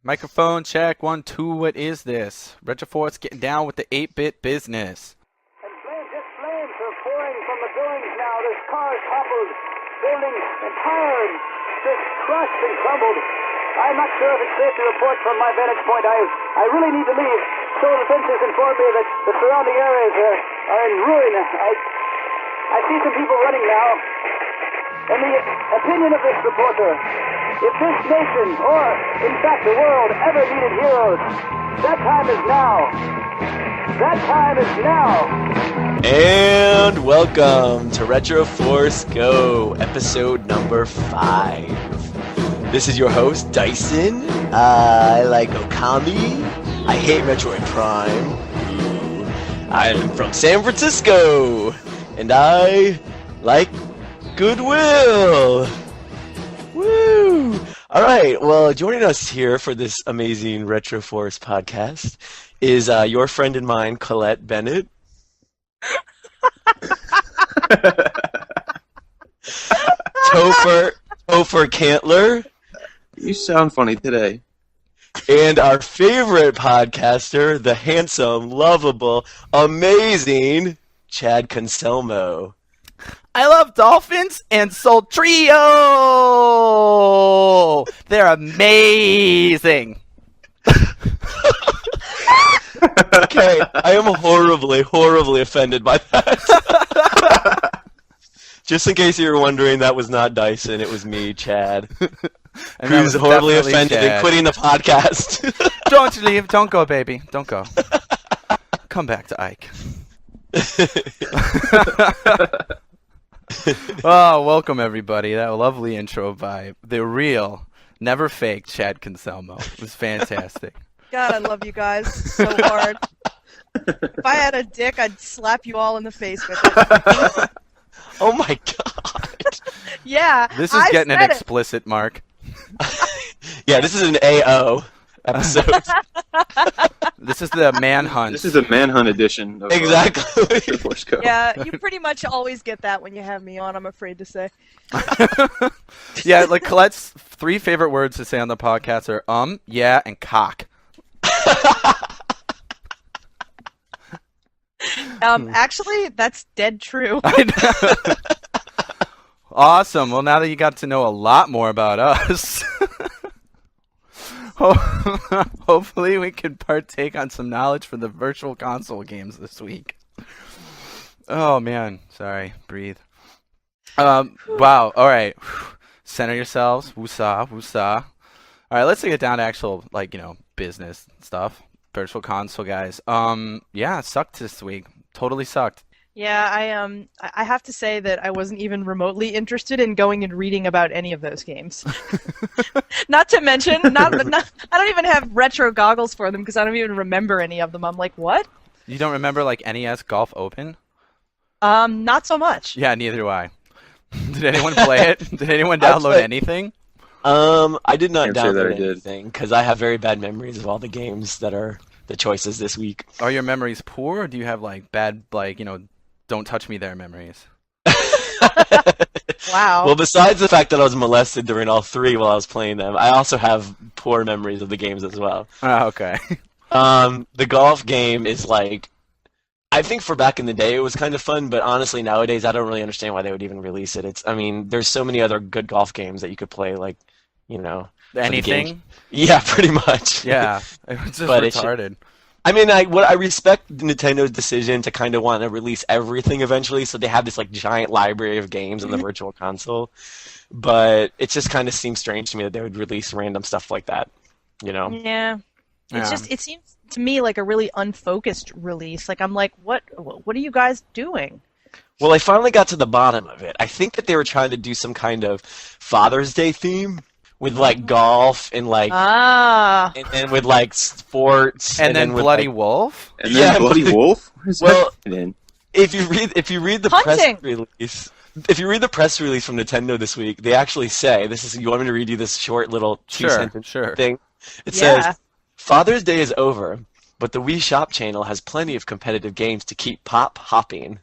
Microphone check, 1, 2, what is this? Retroforce getting down with the 8-bit business. And flames are pouring from the buildings now. There's cars toppled, buildings entire, just crushed and crumbled. I'm not sure if it's safe to report from my vantage point. I really need to leave. Civil Defense has informed me that the surrounding areas are in ruin. I see some people running now. In the opinion of this reporter, if this nation, or in fact the world, ever needed heroes, that time is now. That time is now. And welcome to Retroforce Go, episode number 5. This is your host, Dyson. I like Okami. I hate Metroid Prime. I'm from San Francisco. And I like Goodwill. Woo! Alright, well, joining us here for this amazing Retroforce podcast is your friend and mine, Colette Bennett. Topher Cantler. You sound funny today. And our favorite podcaster, the handsome, lovable, amazing Chad Conselmo. I love dolphins and Soul Trio! They're amazing! Okay, I am horribly offended by that. Just in case you were wondering, that was not Dyson, it was me, Chad. And who's horribly offended and quitting the podcast. Don't leave, don't go, baby, don't go. Come back to Ike. Oh, welcome everybody. That lovely intro by the real, never fake Chad Conselmo. It was fantastic. God, I love you guys so hard. If I had a dick, I'd slap you all in the face with it. Oh my god. Yeah. This is getting an explicit mark. Yeah, this is an AO episode. This is the manhunt. This is a manhunt edition of exactly. Retroforce Go. Yeah, you pretty much always get that when you have me on, I'm afraid to say. Yeah, like Colette's 3 favorite words to say on the podcast are yeah, and cock. Actually, that's dead true. Awesome. Well, now that you got to know a lot more about us, hopefully we can partake on some knowledge for the virtual console games this week. Oh, man. Sorry. Breathe. Wow. All right. Center yourselves. Woosah. Woosah. All right. Let's get down to actual, business stuff. Virtual console guys. Yeah, it sucked this week. Totally sucked. Yeah, I have to say that I wasn't even remotely interested in going and reading about any of those games. Not to mention, I don't even have retro goggles for them because I don't even remember any of them. I'm like, what? You don't remember NES Golf Open? Not so much. Yeah, neither do I. Did anyone play it? Did anyone download anything? I did not Can't say that I download did. anything because I have very bad memories of all the games that are the choices this week. Are your memories poor, or do you have bad don't touch me there memories? Wow. Well, besides the fact that I was molested during all 3 while I was playing them, I also have poor memories of the games as well. Oh, okay. The golf game is I think for back in the day it was kind of fun, but honestly nowadays I don't really understand why they would even release it. There's so many other good golf games that you could play, Anything? Yeah, pretty much. Yeah, it's just But retarded. I respect Nintendo's decision to kind of want to release everything eventually, so they have this giant library of games on the Virtual Console. But it just kind of seems strange to me that they would release random stuff like that. Yeah. It seems to me like a really unfocused release. I'm like, what are you guys doing? Well, I finally got to the bottom of it. I think that they were trying to do some kind of Father's Day theme with golf and and with sports And then with, Bloody Wolf? And then Yeah, Bloody Wolf? Where's well, that in? if you read the Hunting. press release, if you read the press release from Nintendo this week, they actually say you want me to read you this short little 2-sentence thing? It says, Father's Day is over, but the Wii Shop channel has plenty of competitive games to keep hopping.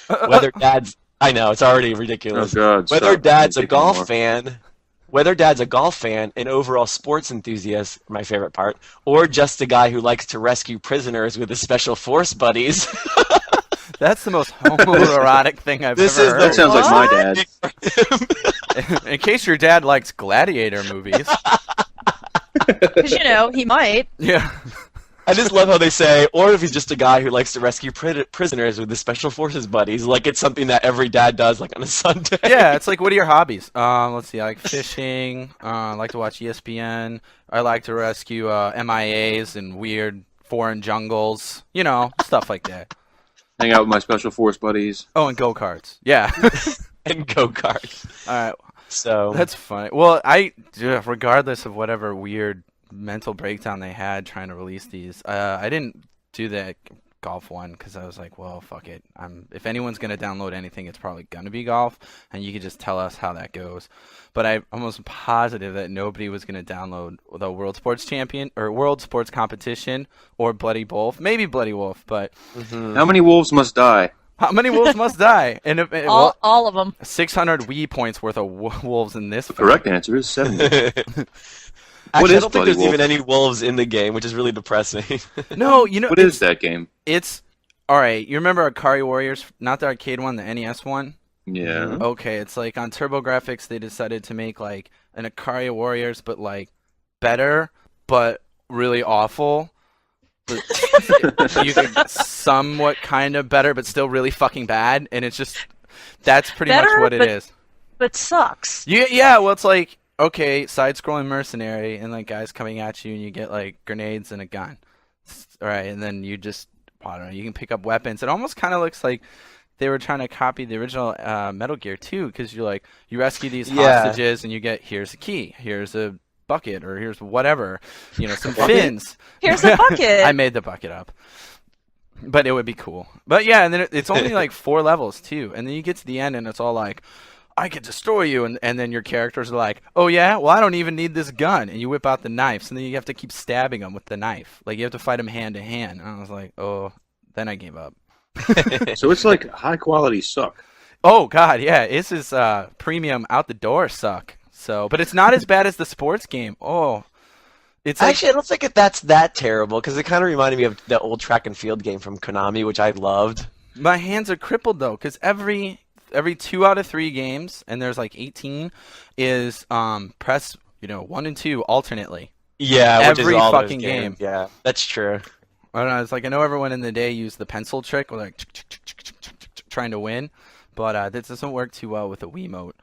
Whether dad's I know, it's already ridiculous. Oh, God, Whether stop. dad's a Take golf more. fan whether Dad's a golf fan, an overall sports enthusiast, my favorite part, or just a guy who likes to rescue prisoners with his special force buddies. That's the most homoerotic thing I've This ever is That sounds like my What? dad. heard. In case your dad likes gladiator movies. Because, he might. Yeah. I just love how they say, or if he's just a guy who likes to rescue prisoners with his special forces buddies, like it's something that every dad does, like on a Sunday. Yeah, it's like, what are your hobbies? Let's see, I like fishing, I like to watch ESPN, I like to rescue MIAs in weird foreign jungles, stuff like that. Hang out with my special force buddies. Oh, and go-karts. Yeah. And go-karts. All right. So That's funny. Well, regardless of whatever weird mental breakdown they had trying to release these, I didn't do that golf one because I was like, well, fuck it. If anyone's gonna download anything, it's probably gonna be golf, and you could just tell us how that goes. But I'm almost positive that nobody was gonna download the World Sports Champion or World Sports Competition or Bloody Wolf, maybe Bloody Wolf, but How many wolves must die? how many wolves must die? And All of them. 600 Wii points worth of wolves in this. The correct answer is 70. Actually, What I is don't think Bloody there's Wolf? even any wolves in the game, which is really depressing. No, What is that game? It's all right. You remember Akari Warriors? Not the arcade one, the NES one. Yeah. Okay, it's like on TurboGrafx they decided to make like an Akari Warriors, but like better, but really awful. But you could somewhat kind of better, but still really fucking bad, and that's pretty much Better, what it is. But sucks. Yeah. Well, it's like, okay, side-scrolling mercenary, and like guys coming at you, and you get like grenades and a gun. All right, and then you just, I don't know, you can pick up weapons. It almost kind of looks like they were trying to copy the original Metal Gear 2, because you rescue these hostages, and you get, here's a key, here's a bucket, or here's whatever, some fins. Here's a bucket. I made the bucket up. But it would be cool. But yeah, and then it's only like 4 levels too, and then you get to the end, and it's all like, I could destroy you, and then your characters are like, oh yeah, well I don't even need this gun, and you whip out the knives, and then you have to keep stabbing them with the knife, like you have to fight them hand to hand. And I was like, oh, then I gave up. So it's like high quality suck. Oh god, yeah, this is premium out the door suck. So, but it's not as bad as the sports game. Oh, it's like, Actually, I don't think that's that terrible, because it kind of reminded me of the old track and field game from Konami, which I loved. my hands are crippled though, because every 2 out of 3 games, and there's like 18, is press 1 and 2 alternately. Yeah, which is Every all those fucking games. game. Yeah, that's true. I don't know. It's like, I know everyone in the day used the pencil trick, or like trying to win, but that doesn't work too well with a Wiimote.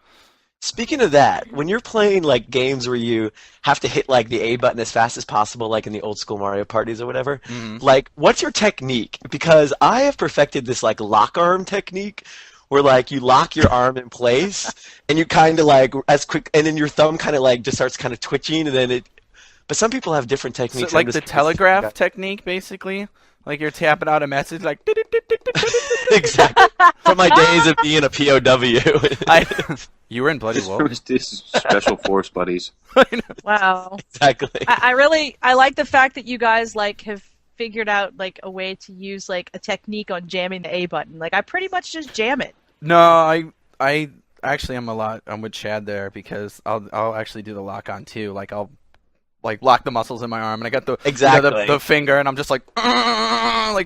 Speaking of that, when you're playing like games where you have to hit like the A button as fast as possible, like in the old school Mario parties or whatever, like what's your technique? Because I have perfected this like lock arm technique where like you lock your arm in place and you kind of like as quick, and then your thumb kind of like just starts kind of twitching, and then it. But some people have different techniques. So, like the telegraph technique, basically. Like you're tapping out a message, like. Exactly. From my days of being a POW. You were in Bloody Wolf. This is special force buddies. Wow. Exactly. I like the fact that you guys like have figured out like a way to use like a technique on jamming the A button. Like I pretty much just jam it. No, I actually I'm with Chad there, because I'll actually do the lock on too. Like I'll like lock the muscles in my arm, and I got the the finger, and I'm just like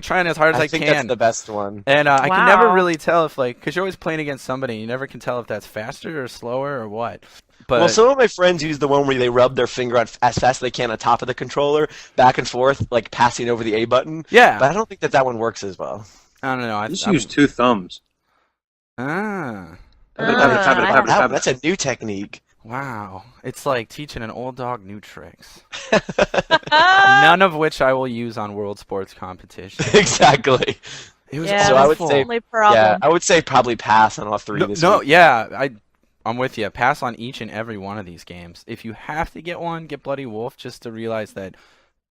trying as hard as I think can. that's the best one. And I can never Wow. really tell if because you're always playing against somebody, you never can tell if that's faster or slower or what. But Well, some of my friends use the one where they rub their finger on as fast as they can on top of the controller, back and forth, like passing over the A button. yeah, But I don't think that one works as well. I don't know. Just use 2 thumbs. Ah, That's a new technique. wow. It's like teaching an old dog new tricks. None of which I will use on World Sports Competition. Exactly. It was Yeah, So I would awful. say- only problem. Yeah, I would say probably pass on all 3 this No, week. yeah, I'm with you. Pass on each and every one of these games. If you have to get one, get Bloody Wolf, just to realize that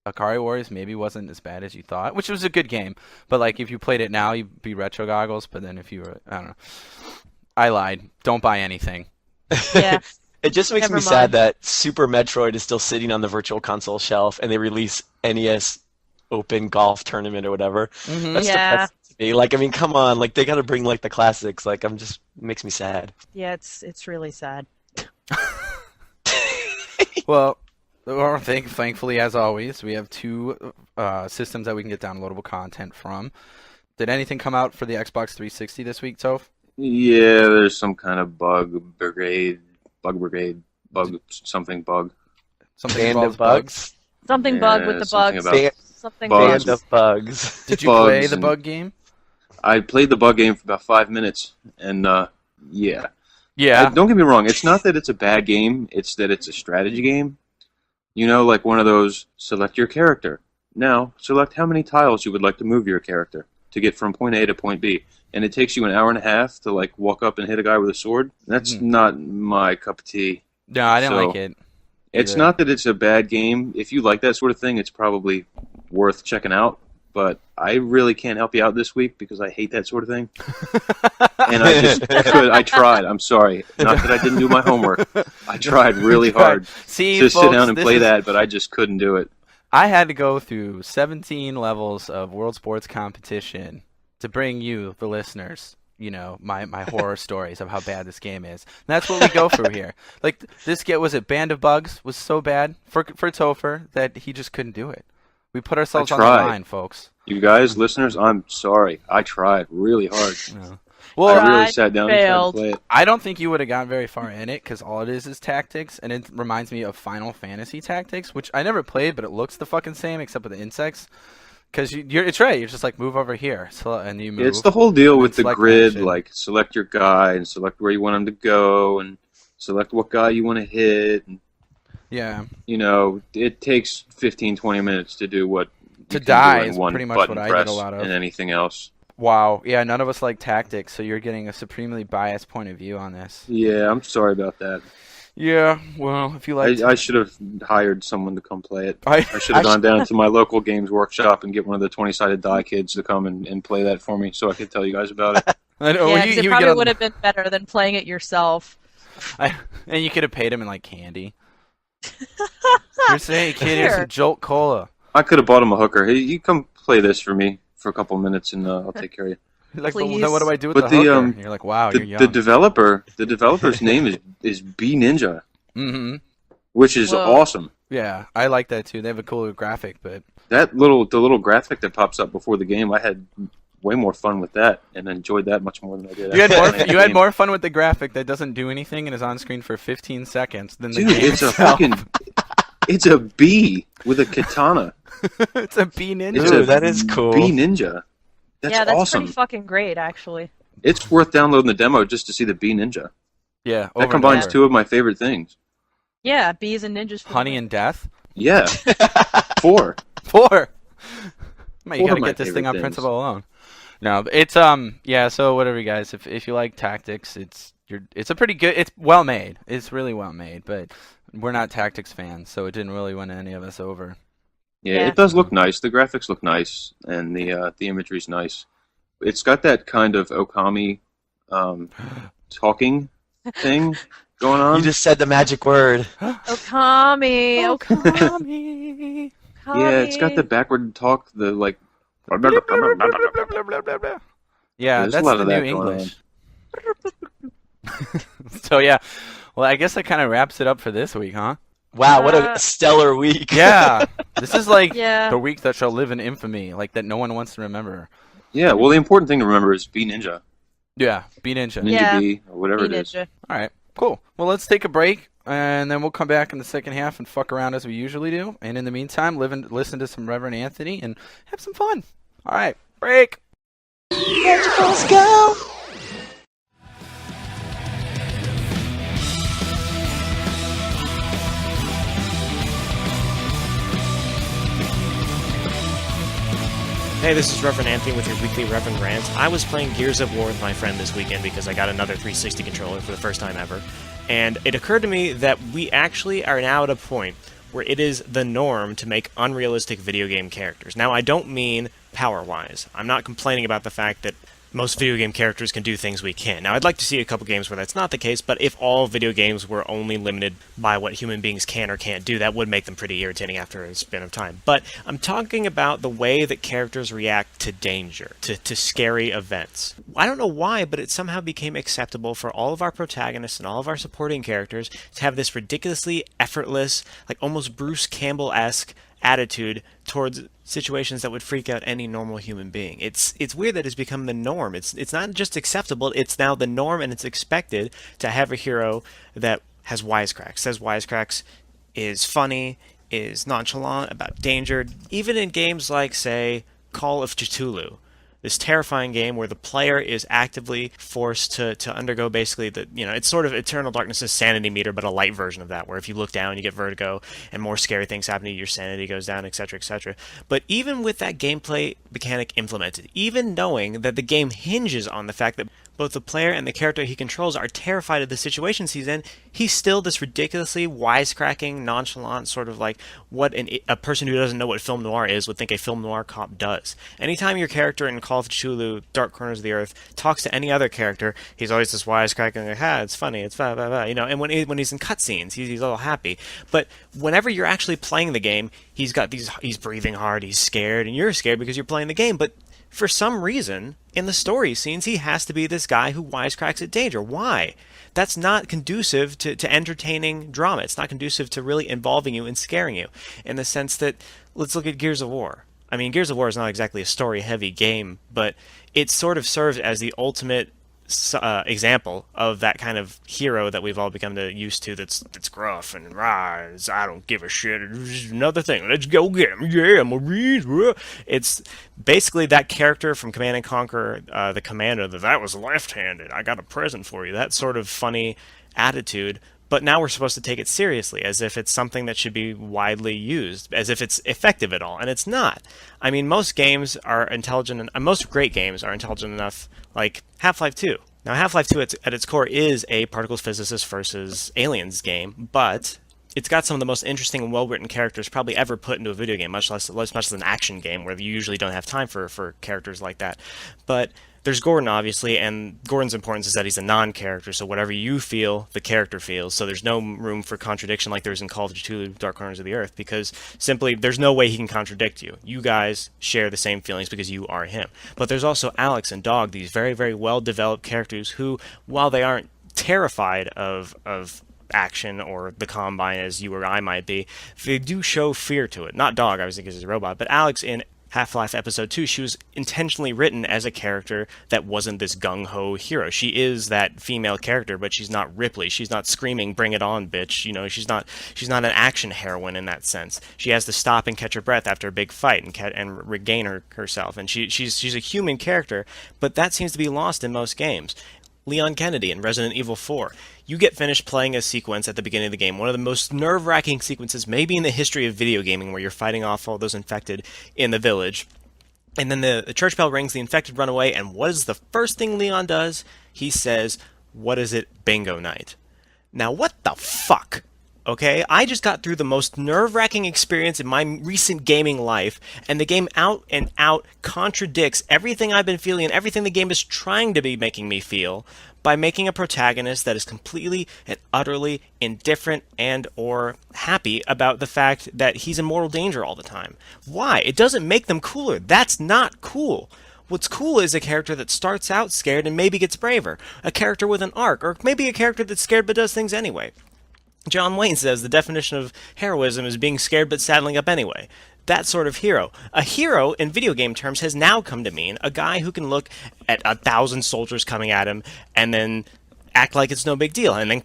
Akari Warriors maybe wasn't as bad as you thought, which was a good game. But like, if you played it now, you'd be retro goggles. But then if you were, I don't know. I lied. Don't buy anything. Yeah. It just makes Never me mind. sad that Super Metroid is still sitting on the Virtual Console shelf, and they release NES Open Golf Tournament or whatever. That's Yeah. depressing to me. Like, I mean, come on. Like, they got to bring like the classics. Like, it makes me sad. Yeah, it's really sad. Well, thankfully, as always, we have two systems that we can get downloadable content from. Did anything come out for the Xbox 360 this week, Toph? Yeah, there's some kind of bug something bug. Something Band involves of bugs. Something Yeah, bug with the something bugs. about Something bugs. Band of bugs. Did you bugs play the and- bug game? I played the bug game for about 5 minutes, and yeah. Yeah. Don't get me wrong. It's not that it's a bad game. It's that it's a strategy game. You know, like one of those, select your character. Now, select how many tiles you would like to move your character to get from point A to point B. And it takes you an hour and a half to, like, walk up and hit a guy with a sword. That's not my cup of tea. No, I didn't So, like it. It's either. not that it's a bad game. If you like that sort of thing, it's probably worth checking out. But I really can't help you out this week because I hate that sort of thing. And I just could. I tried. I'm sorry. Not that I didn't do my homework. I tried really hard See, to folks, sit down and this play is- that, but I just couldn't do it. I had to go through 17 levels of World Sports Competition to bring you, the listeners, you know, my horror stories of how bad this game is. And that's what we go through here. Like, this was it Band of Bugs was so bad for Topher that he just couldn't do it. We put ourselves on the tried. line, folks. You guys, listeners, I'm sorry. I tried really hard. Yeah. Well, I really Tried, sat down failed. and tried to play it. I don't think you would have gotten very far in it because all it is tactics, and it reminds me of Final Fantasy Tactics, which I never played, but it looks the fucking same except with the insects. Because it's right, you're just like move over here, and you move. It's the whole deal and with the select grid, action. like select your guy and select where you want him to go and select what guy you want to hit. And, Yeah. you know, it takes 15, 20 minutes to do what To you can die do in is one pretty much button what I did a press lot of. and anything else. Wow. Yeah, none of us like tactics, so you're getting a supremely biased point of view on this. Yeah, I'm sorry about that. Yeah. Well, if you like, I should have hired someone to come play it. I I should have gone down to my local games workshop and get one of the 20-sided die kids to come and play that for me so I could tell you guys about it. I know, Yeah, he 'cause it would probably get on- would have been better than playing it yourself. and you could have paid him in like candy. You're saying, kid, here's Here. some Jolt Cola. I could have bought him a hooker. Hey, you come play this for me for a couple minutes and I'll take care of you. Like, Please. then what do I do with But the the, hooker? um, You're like, wow, you're young. The developer's name is B Ninja, Mm-hmm. which is Whoa. awesome. Yeah, I like that too. They have a cooler graphic, but The little graphic that pops up before the game, I had way more fun with that and enjoyed that much more than I did. you had actually more. playing the You had game. more fun with the graphic that doesn't do anything and is on screen for 15 seconds than the Dude, game it's a itself. it's a bee with a katana. It's a B ninja. It's Ooh, a that is cool. Bee Ninja. That's yeah, that's awesome. pretty fucking great, actually. It's worth downloading the demo just to see the Bee Ninja. Yeah, over That and combines over. two of my favorite things. Yeah, bees and ninjas. for Honey the and death. Yeah, 4. 4. Man, you Four gotta of my get this thing favorite on things. principle alone. No, it's yeah. So whatever, you guys. If you like tactics, it's a pretty good. It's well made. It's really well made, but we're not tactics fans, so it didn't really win any of us over. Yeah, Yeah. it does look nice. The graphics look nice, and the imagery's nice. It's got that kind of Okami talking thing going on. You just said the magic word. Okami, Okami. Yeah, it's got the backward talk, the like. Yeah, There's a that's lot the of new that going English. So yeah, well, I guess that kind of wraps it up for this week, huh? Wow, what a stellar week. Yeah, this is like Yeah. the week that shall live in infamy, like that no one wants to remember. Yeah, well, the important thing to remember is Bee Ninja, Yeah, B Ninja. Ninja Yeah. Bee, or whatever Bee it is. ninja. All right, cool. Well, let's take a break, and then we'll come back in the second half and fuck around as we usually do. And in the meantime, listen to some Reverend Anthony and have some fun. All right, break. Retroforce Go! Hey, this is Reverend Anthony with your weekly Reverend Rant. I was playing Gears of War with my friend this weekend because I got another 360 controller for the first time ever. And it occurred to me that we actually are now at a point where it is the norm to make unrealistic video game characters. Now, I don't mean power-wise. I'm not complaining about the fact that most video game characters can do things we can't. Now, I'd like to see a couple games where that's not the case, but if all video games were only limited by what human beings can or can't do, that would make them pretty irritating after a span of time. But I'm talking about the way that characters react to danger, to scary events. I don't know why, but it somehow became acceptable for all of our protagonists and all of our supporting characters to have this ridiculously effortless, like almost Bruce Campbell-esque attitude towards situations that would freak out any normal human being. It's weird that it's become the norm. It's not just acceptable, it's now the norm, and it's expected to have a hero that has wisecracks, says wisecracks, is funny, is nonchalant about danger, even in games like, say, Call of Cthulhu. This terrifying game where the player is actively forced to undergo basically it's sort of Eternal Darkness' sanity meter, but a light version of that, where if you look down, you get vertigo, and more scary things happen to you, your sanity goes down, etc., etc. But even with that gameplay mechanic implemented, even knowing that the game hinges on the fact that both the player and the character he controls are terrified of the situations he's in, he's still this ridiculously wisecracking, nonchalant, sort of like what a person who doesn't know what film noir is would think a film noir cop does. Anytime your character in Call of Cthulhu, Dark Corners of the Earth, talks to any other character, he's always this wisecracking, like, it's funny, it's blah, blah, blah, and when he's in cutscenes, he's all happy. But whenever you're actually playing the game, he's breathing hard, he's scared, and you're scared because you're playing the game, but for some reason, in the story scenes, he has to be this guy who wisecracks at danger. Why? That's not conducive to entertaining drama. It's not conducive to really involving you and scaring you. In the sense that, let's look at Gears of War. I mean, Gears of War is not exactly a story-heavy game, but it sort of serves as the ultimate example of that kind of hero that we've all become used to, that's gruff and rise, I don't give a shit, it's just another thing, let's go get him, yeah, Marines. It's basically that character from Command and Conquer, the commander, that was left-handed, I got a present for you, that sort of funny attitude. But now we're supposed to take it seriously, as if it's something that should be widely used, as if it's effective at all, and it's not. I mean, most games are intelligent, and most great games are intelligent enough, like Half-Life 2. Now, Half-Life 2 at its core is a particles physicist versus aliens game, but it's got some of the most interesting and well-written characters probably ever put into a video game, much less an action game where you usually don't have time for characters like that. But there's Gordon, obviously, and Gordon's importance is that he's a non-character, so whatever you feel, the character feels. So there's no room for contradiction like there is in Call of Cthulhu, Dark Corners of the Earth, because simply there's no way he can contradict you. You guys share the same feelings because you are him. But there's also Alex and Dog, these very, very well-developed characters who, while they aren't terrified of action or the Combine as you or I might be, they do show fear to it. Not Dog, obviously, because he's a robot, but Alex in Half-Life Episode 2, she was intentionally written as a character that wasn't this gung-ho hero. She is that female character, but she's not Ripley. She's not screaming, "Bring it on, bitch." You know, she's not an action heroine in that sense. She has to stop and catch her breath after a big fight and regain herself. And she's a human character, but that seems to be lost in most games. Leon Kennedy in Resident Evil 4. You get finished playing a sequence at the beginning of the game, one of the most nerve-wracking sequences maybe in the history of video gaming, where you're fighting off all those infected in the village. And then the church bell rings, the infected run away, and what is the first thing Leon does? He says, "What is it? Bingo night." Now, what the fuck? Okay, I just got through the most nerve-wracking experience in my recent gaming life, and the game out and out contradicts everything I've been feeling and everything the game is trying to be making me feel by making a protagonist that is completely and utterly indifferent and or happy about the fact that he's in mortal danger all the time. Why? It doesn't make them cooler. That's not cool. What's cool is a character that starts out scared and maybe gets braver, a character with an arc, or maybe a character that's scared but does things anyway. John Wayne says the definition of heroism is being scared but saddling up anyway. That sort of hero. A hero, in video game terms, has now come to mean a guy who can look at 1,000 soldiers coming at him and then act like it's no big deal, and then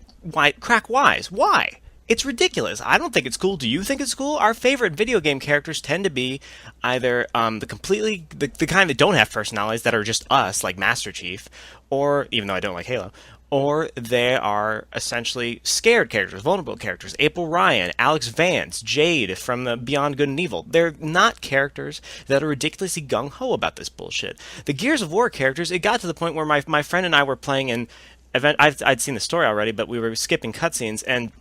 crack wise. Why? It's ridiculous. I don't think it's cool. Do you think it's cool? Our favorite video game characters tend to be either the kind that don't have personalities, that are just us, like Master Chief, or, even though I don't like Halo, or they are essentially scared characters, vulnerable characters. April Ryan, Alex Vance, Jade from the Beyond Good and Evil. They're not characters that are ridiculously gung-ho about this bullshit. The Gears of War characters, it got to the point where my friend and I were playing an event. I'd seen the story already, but we were skipping cutscenes, and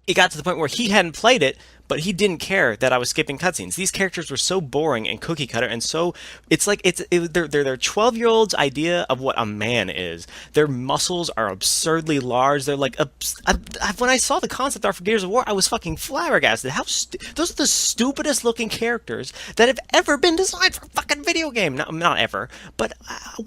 it got to the point where he hadn't played it, but he didn't care that I was skipping cutscenes. These characters were so boring and cookie cutter, and so it's like they're 12-year-olds' idea of what a man is. Their muscles are absurdly large. They're like when I saw the concept art for Gears of War, I was fucking flabbergasted. Those are the stupidest looking characters that have ever been designed for a fucking video game. Not ever, but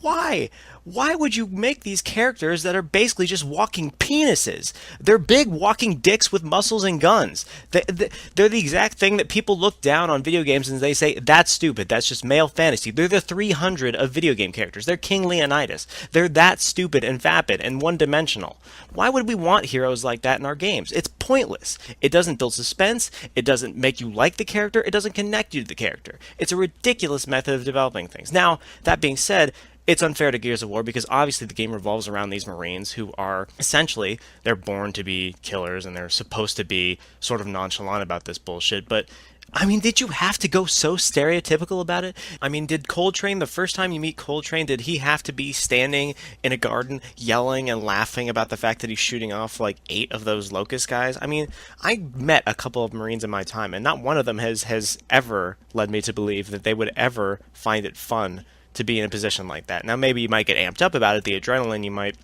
why? Why would you make these characters that are basically just walking penises? They're big walking dicks with muscles and guns. They're the exact thing that people look down on video games and they say, that's stupid, that's just male fantasy. They're the 300 of video game characters. They're King Leonidas. They're that stupid and vapid and one-dimensional. Why would we want heroes like that in our games? It's pointless. It doesn't build suspense. It doesn't make you like the character. It doesn't connect you to the character. It's a ridiculous method of developing things. Now, that being said, it's unfair to Gears of War because obviously the game revolves around these Marines who are essentially, they're born to be killers and they're supposed to be sort of nonchalant about this bullshit, but I mean, did you have to go so stereotypical about it? I mean, did Coltrane, the first time you meet Coltrane, did he have to be standing in a garden yelling and laughing about the fact that he's shooting off like 8 of those locust guys? I mean, I met a couple of Marines in my time and not one of them has ever led me to believe that they would ever find it fun to be in a position like that. Now, maybe you might get amped up about it, the adrenaline, you might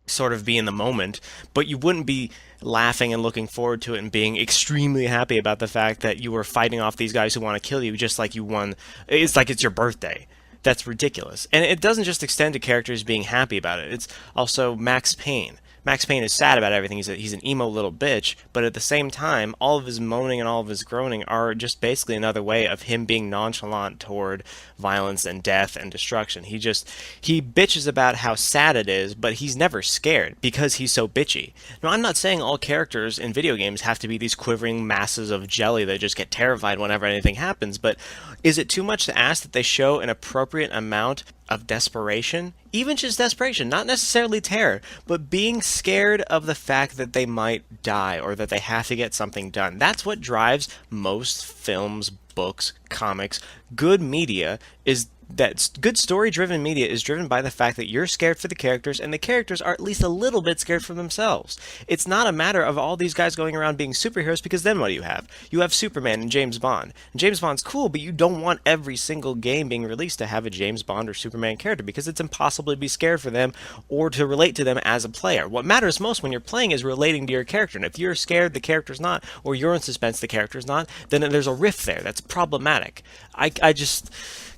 sort of be in the moment, but you wouldn't be laughing and looking forward to it and being extremely happy about the fact that you were fighting off these guys who want to kill you just like you won. It's like it's your birthday. That's ridiculous. And it doesn't just extend to characters being happy about it. It's also Max Payne. Max Payne is sad about everything. He's an emo little bitch, but at the same time, all of his moaning and all of his groaning are just basically another way of him being nonchalant toward violence and death and destruction. He bitches about how sad it is, but he's never scared because he's so bitchy. Now, I'm not saying all characters in video games have to be these quivering masses of jelly that just get terrified whenever anything happens, but is it too much to ask that they show an appropriate amount of desperation? Even just desperation, not necessarily terror, but being scared of the fact that they might die or that they have to get something done. That's what drives most films, books, comics, good media is that good story-driven media is driven by the fact that you're scared for the characters and the characters are at least a little bit scared for themselves. It's not a matter of all these guys going around being superheroes because then what do you have? You have Superman and James Bond. And James Bond's cool, but you don't want every single game being released to have a James Bond or Superman character because it's impossible to be scared for them or to relate to them as a player. What matters most when you're playing is relating to your character, and if you're scared, the character's not, or you're in suspense, the character's not, then there's a rift there. That's problematic. I just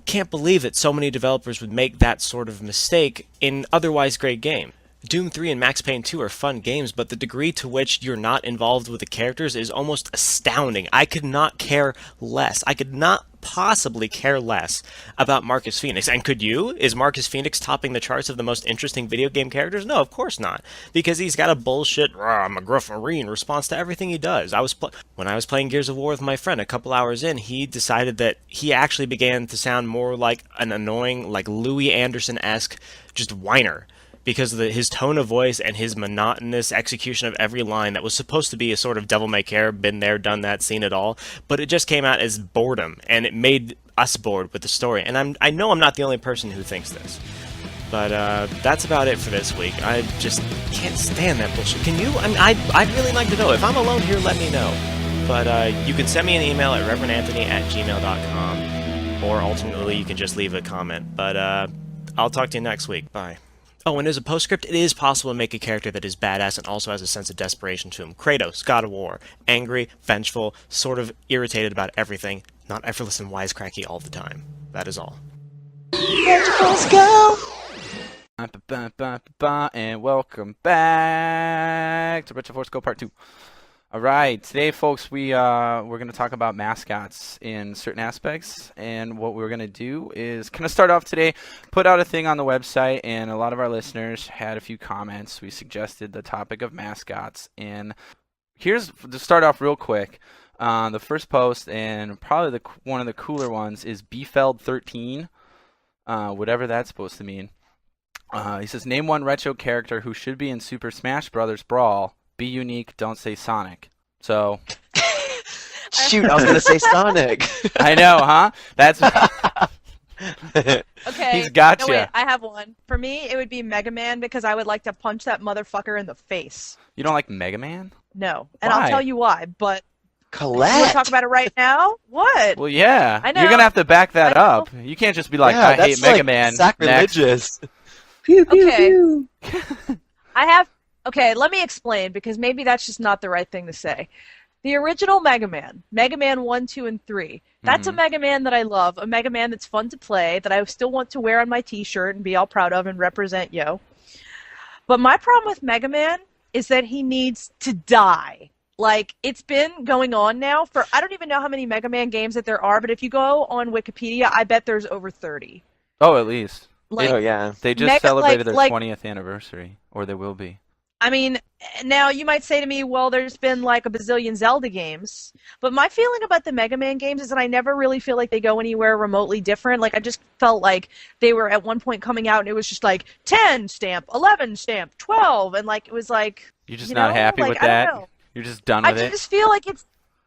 can't believe that so many developers would make that sort of mistake in otherwise great game. Doom 3 and Max Payne 2 are fun games, but the degree to which you're not involved with the characters is almost astounding. I could not care less. I could not possibly care less about Marcus Phoenix. And could you? Is Marcus Phoenix topping the charts of the most interesting video game characters? No, of course not. Because he's got a bullshit, I'm a gruff marine response to everything he does. When I was playing Gears of War with my friend, a couple hours in, he decided that he actually began to sound more like an annoying, like Louis Anderson-esque, just whiner. Because of his tone of voice and his monotonous execution of every line that was supposed to be a sort of devil may care, been there, done that, seen it all, but it just came out as boredom, and it made us bored with the story. And I know I'm not the only person who thinks this. But that's about it for this week. I just can't stand that bullshit. Can you? I mean, I'd really like to know. If I'm alone here, let me know. But you can send me an email at reverendanthony@gmail.com, or ultimately you can just leave a comment. But I'll talk to you next week. Bye. Oh, and as a postscript, it is possible to make a character that is badass and also has a sense of desperation to him. Kratos, God of War. Angry, vengeful, sort of irritated about everything. Not effortless and wisecracky all the time. That is all. Retroforce Go! And welcome back to Retroforce Go Part 2. All right, today, folks, we're going to talk about mascots in certain aspects, and what we're going to do is kind of start off today, put out a thing on the website, and a lot of our listeners had a few comments. We suggested the topic of mascots, and here's to start off real quick. The first post, and probably one of the cooler ones, is Bfeld13, whatever that's supposed to mean. He says, name one retro character who should be in Super Smash Bros. Brawl. Be unique, don't say Sonic. So. Shoot, I was going to say Sonic. I know, huh? That's. Okay. He's gotcha. No, wait, I have one. For me, it would be Mega Man because I would like to punch that motherfucker in the face. You don't like Mega Man? No. And Why? I'll tell you why, but You want to Colette. talk about it right now? What? Well, yeah. I know. You're gonna have to back that I know. up. You can't just be like, Yeah, I hate that's Mega like Man. Next. sacrilegious. Pew, pew, Okay. pew. I have. Okay, let me explain because maybe that's just not the right thing to say. The original Mega Man 1, 2, and 3, that's a Mhm. Mega Man that I love, a Mega Man that's fun to play, that I still want to wear on my t-shirt and be all proud of and represent Yo. But my problem with Mega Man is that he needs to die. Like, it's been going on now for, I don't even know how many Mega Man games that there are, but if you go on Wikipedia, I bet there's over 30. Oh, at least. Like, Oh yeah. They just Mega- celebrated their like- 20th anniversary. Or they will be. I mean, now you might say to me, well, there's been like a bazillion Zelda games. But my feeling about the Mega Man games is that I never really feel like they go anywhere remotely different. Like, I just felt like they were at one point coming out and it was just like 10 stamp, 11 stamp, 12. And like, it was like, You're just you not know? happy Like, with I don't that? know. You're just done I with it? just feel like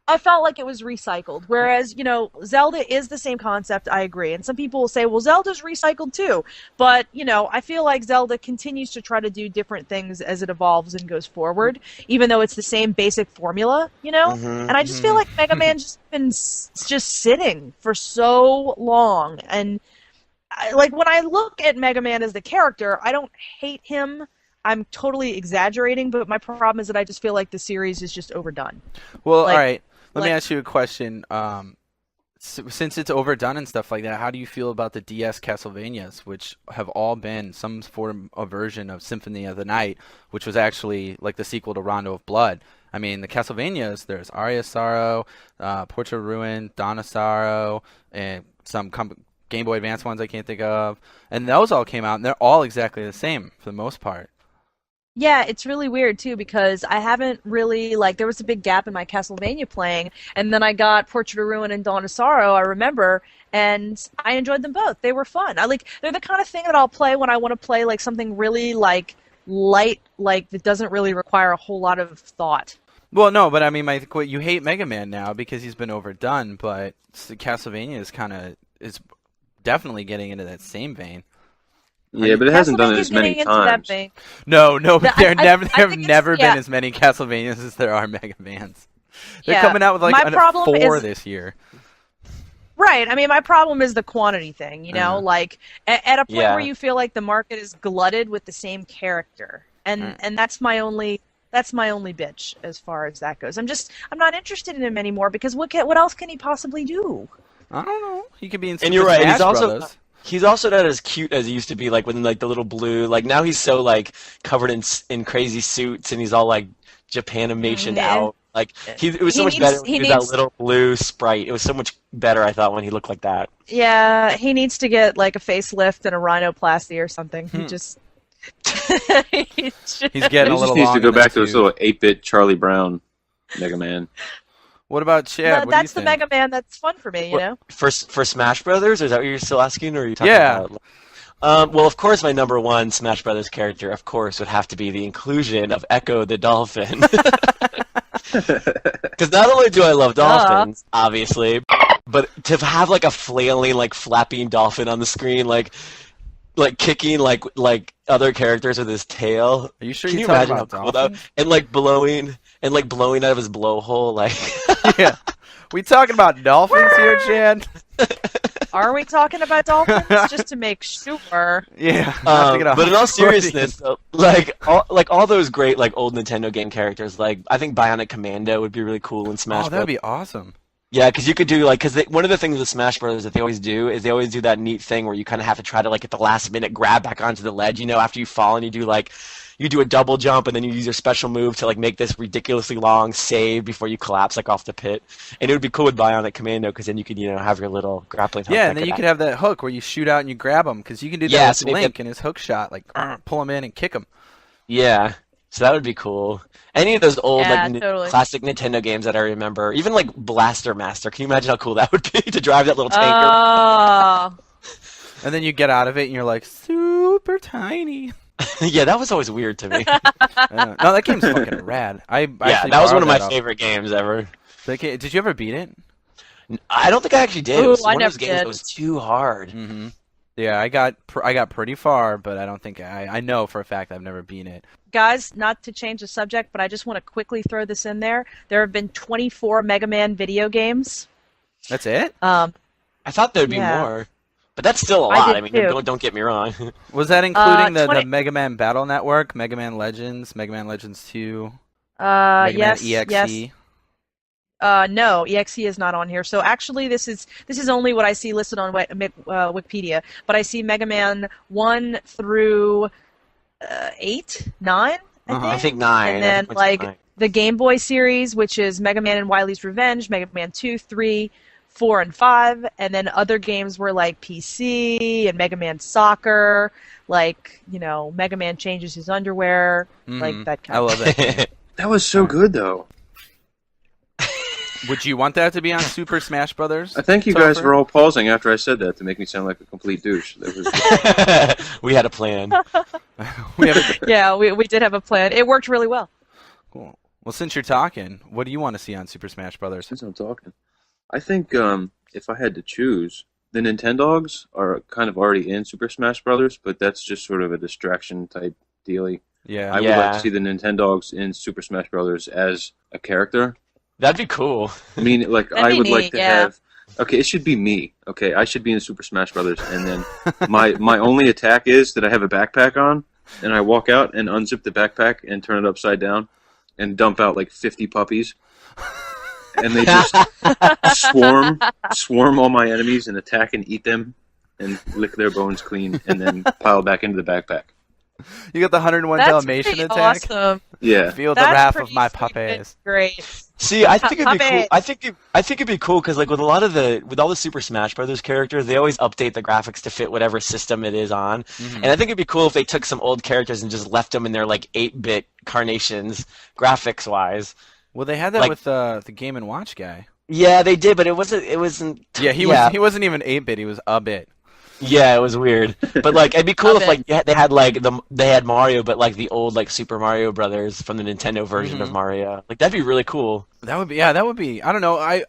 I felt like it was recycled. Whereas, Zelda is the same concept, I agree. And some people will say, well, Zelda's recycled too. But, I feel like Zelda continues to try to do different things as it evolves and goes forward, even though it's the same basic formula, Mhm. And I just feel like Mega Man just been just sitting for so long. And, like, when I look at Mega Man as the character, I don't hate him. I'm totally exaggerating, but my problem is that I just feel like the series is just overdone. Well, like- all right. Let me like- ask you a question. Since it's overdone and stuff like that, how do you feel about the DS Castlevanias, which have all been some form of version of Symphony of the Night, which was actually like the sequel to Rondo of Blood? I mean, the Castlevanias, there's Aria of Sorrow, Portrait of Ruin, Dawn of Sorrow, and some Game Boy Advance ones I can't think of. And those all came out, and they're all exactly the same for the most part. Yeah, it's really weird too because I haven't really there was a big gap in my Castlevania playing, and then I got Portrait of Ruin and Dawn of Sorrow, I remember, and I enjoyed them both. They were fun. They're the kind of thing that I'll play when I want to play something really light, that doesn't really require a whole lot of thought. Well, no, but I mean, you hate Mega Man now because he's been overdone, but Castlevania is definitely getting into that same vein. Yeah, but it hasn't done it Castlevania's as many getting into that times. vein. No, there I have think it's- never yeah. been as many Castlevanias as there are Mega Mans. They're Yeah. coming out with My problem 4 is- this year. Right. I mean, my problem is the quantity thing, Uh-huh. At a point Yeah. where you feel like the market is glutted with the same character. And that's my only bitch as far as that goes. I'm not interested in him anymore because what else can he possibly do? I don't know. He could be in Super And you're right. Smash He's also Brothers. he's also not as cute as he used to be. Like with the little blue. Like now he's so covered in crazy suits and he's all Japanimationed Yeah. out. It was so He much needs- better when he he was that needs- little blue sprite. It was so much better, I thought, when he looked like that. Yeah, he needs to get a facelift and a rhinoplasty or something. He just He's getting He a just little needs long to go in the back to his tooth. little 8-bit Charlie Brown Mega Man. What about Chad? No, What do you that's the think? Mega Man that's fun for me, you know? For Smash Brothers, is that what you're still asking, or are you talking Yeah. about? Well, of course, my number one Smash Brothers character, of course, would have to be the inclusion of Echo the Dolphin. Because not only do I love dolphins, obviously, but to have a flailing, flapping dolphin on the screen, kicking like other characters with his tail. Are you sure Can you're you talking imagine how about cool that? dolphins? And blowing out of his blowhole, Yeah. We talking about dolphins here, Chad? Are we talking about dolphins? Just to make sure. Yeah. not to get off But in all Freudian. seriousness, though, all those great old Nintendo game characters, I think Bionic Commando would be really cool in Smash Oh, Bros. that'd be awesome. Yeah, because you could do one of the things with Smash Brothers that they always do is they always do that neat thing where you kind of have to try to at the last minute grab back onto the ledge, after you fall, and you do a double jump and then you use your special move to make this ridiculously long save before you collapse off the pit. And it would be cool with Bionic Commando because then you could have your little grappling hook. Yeah, that and then you could have that hook where you shoot out and you grab him because you can do that Yeah, with so they Link and his hook shot, pull him in and kick him. Yeah, so that would be cool. Any of those old Yeah, totally. classic Nintendo games that I remember, even Blaster Master. Can you imagine how cool that would be to drive that little tanker? Oh. And then you get out of it and you're like super tiny. Yeah, that was always weird to me. No, that game's fucking rad. I Yeah, actually that was one borrowed of my that off- favorite games ever. Did you ever beat it? I don't think I actually did. It Ooh, was I one of never those games did. that was too hard. Mm-hmm. Yeah, I got pretty far, but I don't think I know for a fact I've never beaten it. Guys, not to change the subject, but I just want to quickly throw this in there. There have been 24 Mega Man video games. That's it? I thought there'd be Yeah. more, but that's still a I lot. did I mean, too. don't get me wrong. Was that including the 20 Mega Man Battle Network, Mega Man Legends 2, Mega Yes, Man EXE? yes. No, EXE is not on here. So actually, this is only what I see listed on Wikipedia. But I see Mega Man 1 through 8, 9, I think 9. and then I think like 9. the Game Boy series, which is Mega Man and Wily's Revenge, Mega Man 2, 3, 4, and 5, and then other games were like PC and Mega Man Soccer, like Mega Man changes his underwear, like that kind I of. love that game. That was so good, though. Would you want that to be on Super Smash Brothers? I think you guys Topher? were all pausing after I said that to make me sound like a complete douche. That was We had a plan. We have Yeah, we did have a plan. It worked really well. Cool. Well, since you're talking, what do you want to see on Super Smash Brothers? since I'm talking. I think if I had to choose, the Nintendogs are kind of already in Super Smash Brothers, but that's just sort of a distraction type dealy. Yeah. I would like to see the Nintendogs in Super Smash Brothers as a character. That'd be cool. I mean, like That'd I be would like neat, to yeah. have. Okay, it should be me. Okay, I should be in Super Smash Brothers, and then my only attack is that I have a backpack on, and I walk out and unzip the backpack and turn it upside down, and dump out like 50 puppies, and they just swarm all my enemies and attack and eat them, and lick their bones clean, and then pile back into the backpack. You got the 101 That's Dalmatian pretty attack. awesome. Yeah, Feel the That's wrath pretty of my sweet. puppies. Great. See, I think it'd be cool. Puppet. I think it'd be cool because like with a lot of with all the Super Smash Brothers characters, they always update the graphics to fit whatever system it is on. And I think it'd be cool if they took some old characters and just left them in their like 8-bit carnations, graphics wise. Well, they had that Like- with the Game and Watch guy. Yeah, they did, but it wasn't. Yeah, he wasn't even 8-bit. He was a bit. Yeah, it was weird. But like, it'd be cool if Love like they had like they had Mario, but like the old like Super Mario Brothers from the Nintendo version of Mario. Like that'd be really cool. That would be. Yeah, that would be. I don't know. I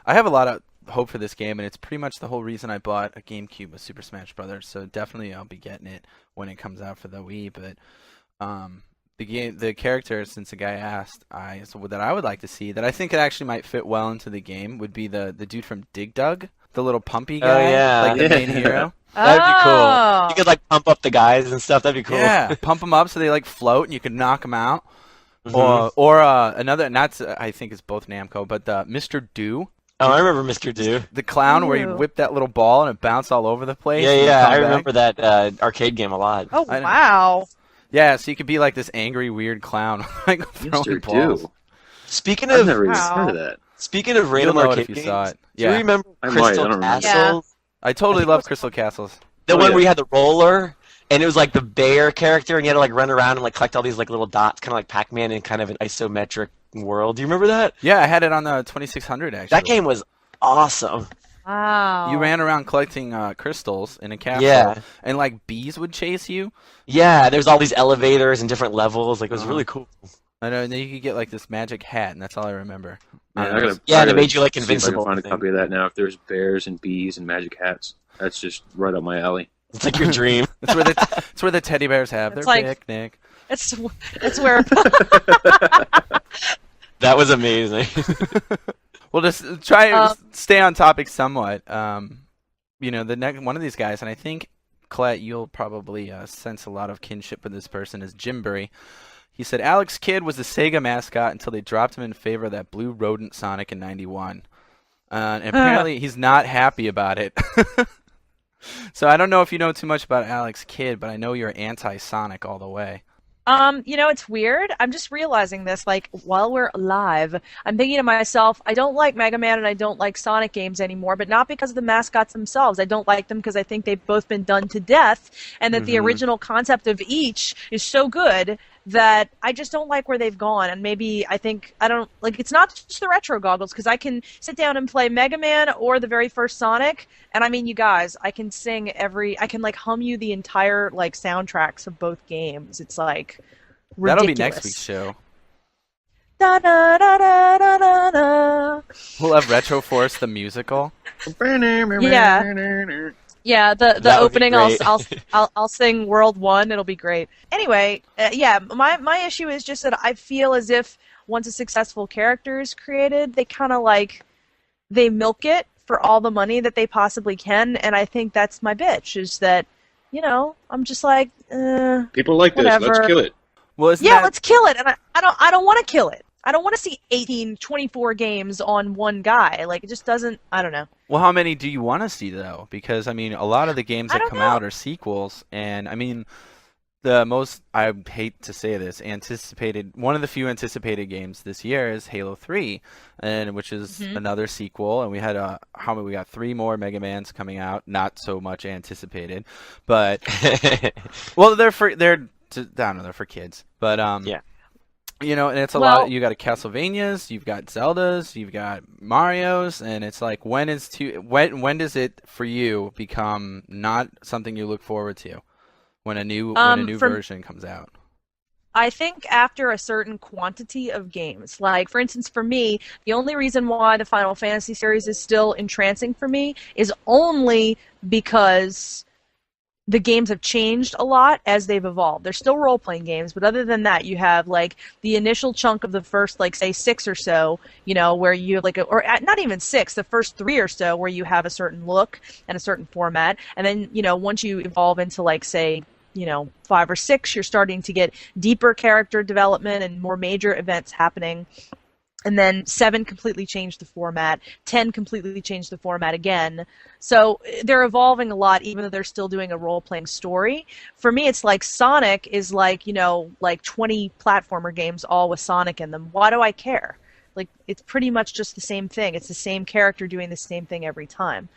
have a lot of hope for this game, and it's pretty much the whole reason I bought a GameCube with Super Smash Brothers. So definitely, I'll be getting it when it comes out for the Wii. But the character, since the guy asked, that I would like to see that I think it actually might fit well into the game would be the dude from Dig Dug, the little pumpy guy, yeah. like the Yeah. main hero. That'd be cool. Oh. You could like pump up the guys and stuff. That'd be cool. Yeah, pump them up so they like float, and you can knock them out. Mhm. Or another, not I think it's both Namco, but Mr. Do, Oh, I remember Mr. Do. the clown where you Ooh. whip that little ball and it bounced all over the place. Yeah, and you yeah, come I back. remember that arcade game a lot. Oh I know. wow. Yeah, so you could be like this angry, weird clown, like throwing Mr. balls. Do. Speaking I've of never even Wow. heard of that. speaking of You'll random know it arcade if you games, saw it. do you Yeah, remember I might, Crystal I don't remember. Castle? I totally think love it was- Crystal Castles. The Oh, one yeah. where you had the roller, and it was like the bear character, and you had to like run around and like collect all these like little dots, kind of like Pac-Man in kind of an isometric world. Do you remember that? Yeah, I had it on the 2600 actually. That game was awesome. Wow. You ran around collecting crystals in a castle, Yeah. and like bees would chase you. Yeah, there's all these elevators and different levels. Like it was Uh-huh. really cool. I know, and then you could get like this magic hat, and that's all I remember. Man, Uh, I gotta, Yeah, I and it gotta made you, like, see if I invincible, can find I a think. copy of that now. If there's bears and bees and magic hats, that's just right up my alley. It's like your dream. it's where the teddy bears have their It's like- picnic. It's where That was amazing. We'll just try to Um, stay on topic somewhat. The next one of these guys, and I think Colette, you'll probably sense a lot of kinship with this person, is Jimbury. He said Alex Kidd was the Sega mascot until they dropped him in favor of that blue rodent Sonic in '91, and apparently he's not happy about it. So I don't know if you know too much about Alex Kidd, but I know you're anti-Sonic all the way. it's weird. I'm just realizing this, like, while we're live, I'm thinking to myself, I don't like Mega Man and I don't like Sonic games anymore, but not because of the mascots themselves. I don't like them because I think they've both been done to death, and that the original concept of each is so good that I just don't like where they've gone. And maybe I don't like, it's not just the retro goggles, because I can sit down and play Mega Man or the very first Sonic, and I mean, you guys, I can like hum you the entire like soundtracks of both games. It's like ridiculous. That'll be next week's show. Da, da, da, da, da, da, da. We'll have Retroforce the musical. Yeah. Yeah, the That would be opening, I'll great. I'll sing World 1. It'll be great. Anyway, yeah, my issue is just that I feel as if once a successful character is created, they kind of like they milk it for all the money that they possibly can, and I think that's my bitch. Is that I'm just like, People like this. whatever. Let's kill it. Well, isn't Yeah, that let's kill it, and I don't want to kill it. I don't want to see 18, 24 games on one guy. Like, it just doesn't. I don't know. well? How many do you want to see though? Because I mean, a lot of the games I that don't come know. out are sequels, and I mean, the most I hate to say this, anticipated one of the few anticipated games this year is Halo 3, and which is another sequel. And we had we got 3 more Mega Mans coming out, not so much anticipated, but well, I don't know, they're for kids, but Yeah. and it's a Well- lot. You got Castlevanias, you've got Zeldas, you've got Mario's, and it's like when does it for you become not something you look forward to when a new version comes out? I think after a certain quantity of games, like for instance for me, the only reason why the Final Fantasy series is still entrancing for me is only because the games have changed a lot as they've evolved. They're still role-playing games, but other than that, you have like the initial chunk of the first, like say 6 or so, where you have like not even 6, the first 3 or so, where you have a certain look and a certain format, and then once you evolve into like say 5 or 6, you're starting to get deeper character development and more major events happening. And then 7 completely changed the format. 10 completely changed the format again. So they're evolving a lot, even though they're still doing a role-playing story. For me, it's like Sonic is like, like 20 platformer games all with Sonic in them. Why do I care? Like, it's pretty much just the same thing. It's the same character doing the same thing every time.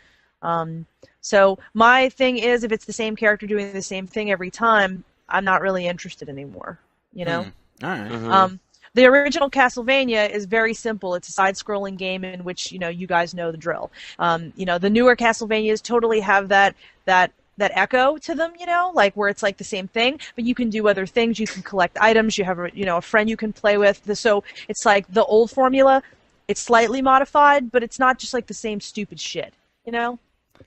So my thing is, if it's the same character doing the same thing every time, I'm not really interested anymore. All right. Mhm. The original Castlevania is very simple. It's a side-scrolling game in which you guys know the drill. The newer Castlevanias totally have that echo to them, like where it's like the same thing, but you can do other things. You can collect items. You have a friend you can play with. So it's like the old formula. It's slightly modified, but it's not just like the same stupid shit,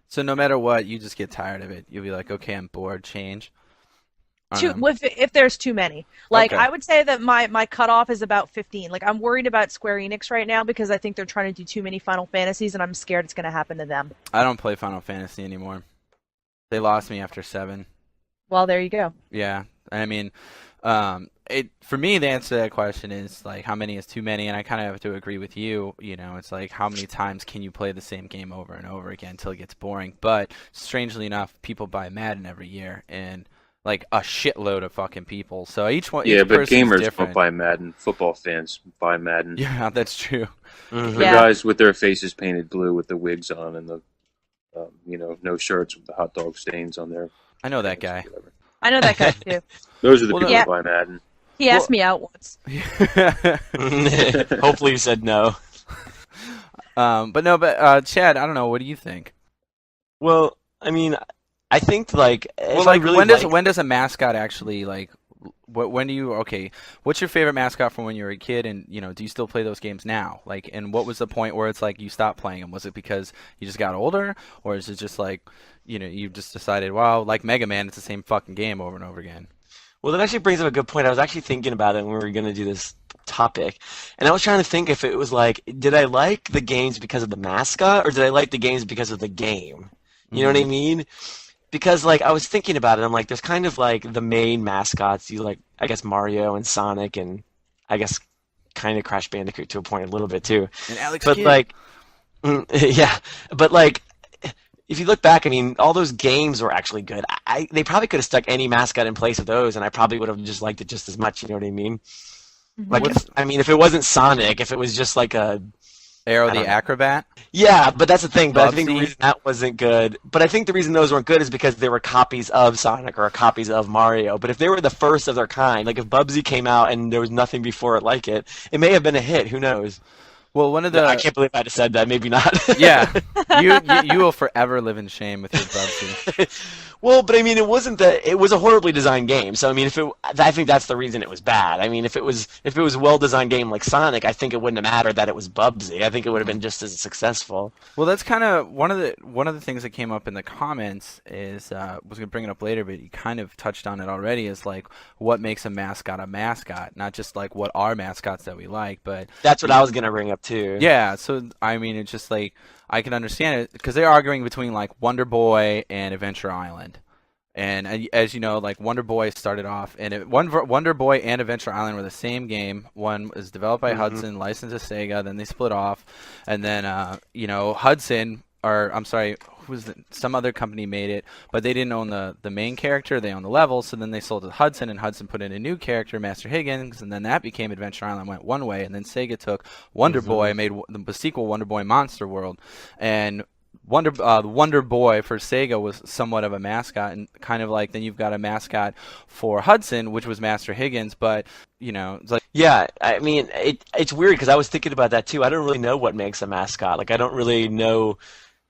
So no matter what, you just get tired of it. You'll be like, okay, I'm bored. Change. I don't know. If there's too many. Like, Okay. I would say that my cutoff is about 15. Like, I'm worried about Square Enix right now because I think they're trying to do too many Final Fantasies, and I'm scared it's going to happen to them. I don't play Final Fantasy anymore. They lost me after 7. Well, there you go. Yeah, I mean, for me, the answer to that question is like, how many is too many? And I kind of have to agree with you. It's like, how many times can you play the same game over and over again until it gets boring? But strangely enough, people buy Madden every year, and like a shitload of fucking people. So each Yeah, person's but gamers different. don't buy Madden. Football fans buy Madden. Yeah, that's true. Mhm. The Yeah. guys with their faces painted blue with the wigs on and the, no shirts with the hot dog stains on their. I know that guy. Whatever. I know that guy, too. Those are the Well, people yeah. who buy Madden. He asked me out once. Hopefully you said no. But Chad, I don't know. What do you think? Well, I mean, I think like Well, if I like really when does a mascot actually like? When do you What's your favorite mascot from when you were a kid, and do you still play those games now? Like, and what was the point where it's like you stopped playing them? Was it because you just got older, or is it just like you just decided, wow, like Mega Man, it's the same fucking game over and over again? Well, that actually brings up a good point. I was actually thinking about it when we were going to do this topic, and I was trying to think if it was like, did I like the games because of the mascot, or did I like the games because of the game? You know what I mean? Because like I was thinking about it, I'm like, there's kind of like the main mascots. You like, I guess Mario and Sonic, and I guess kind of Crash Bandicoot to a point a little bit too. And Alex But Kidd. like, yeah, but like, if you look back, I mean, all those games were actually good. They probably could have stuck any mascot in place of those, and I probably would have just liked it just as much. You know what I mean? Like, if it wasn't Sonic, if it was just like a Arrow I the don't know. Acrobat. yeah, but that's the thing. But I think the Bubsy. reason that wasn't good. But I think the reason those weren't good is because they were copies of Sonic or copies of Mario. But if they were the first of their kind, like if Bubsy came out and there was nothing before it like it, it may have been a hit. Who knows? Well, one of the I can't believe I just said that. Maybe not. yeah, you will forever live in shame with your Bubsy. Well, but I mean, it wasn't that. It was a horribly designed game. So I mean, I think that's the reason it was bad. I mean, if it was a well-designed game like Sonic, I think it wouldn't have mattered that it was Bubsy. I think it would have been just as successful. Well, that's kind of one of the things that came up in the comments is was gonna bring it up later, but you kind of touched on it already. Is like what makes a mascot, not just like what are mascots that we like, but That's what I was gonna bring up too. yeah. So I mean, it's just like I can understand it because they're arguing between like Wonder Boy and Adventure Island. And as you know, like Wonder Boy started off, and Wonder Boy and Adventure Island were the same game. One was developed by Hudson, licensed to Sega, then they split off, and then Hudson, or I'm sorry, some other company made it, but they didn't own the main character; they owned the levels. So then they sold it to Hudson, and Hudson put in a new character, Master Higgins, and then that became Adventure Island, went one way, and then Sega took Wonder Boy, made the sequel Wonder Boy Monster World, and Wonder Boy for Sega was somewhat of a mascot, and kind of like then you've got a mascot for Hudson, which was Master Higgins, but it's like Yeah, I mean, it's weird because I was thinking about that too. I don't really know what makes a mascot. Like, I don't really know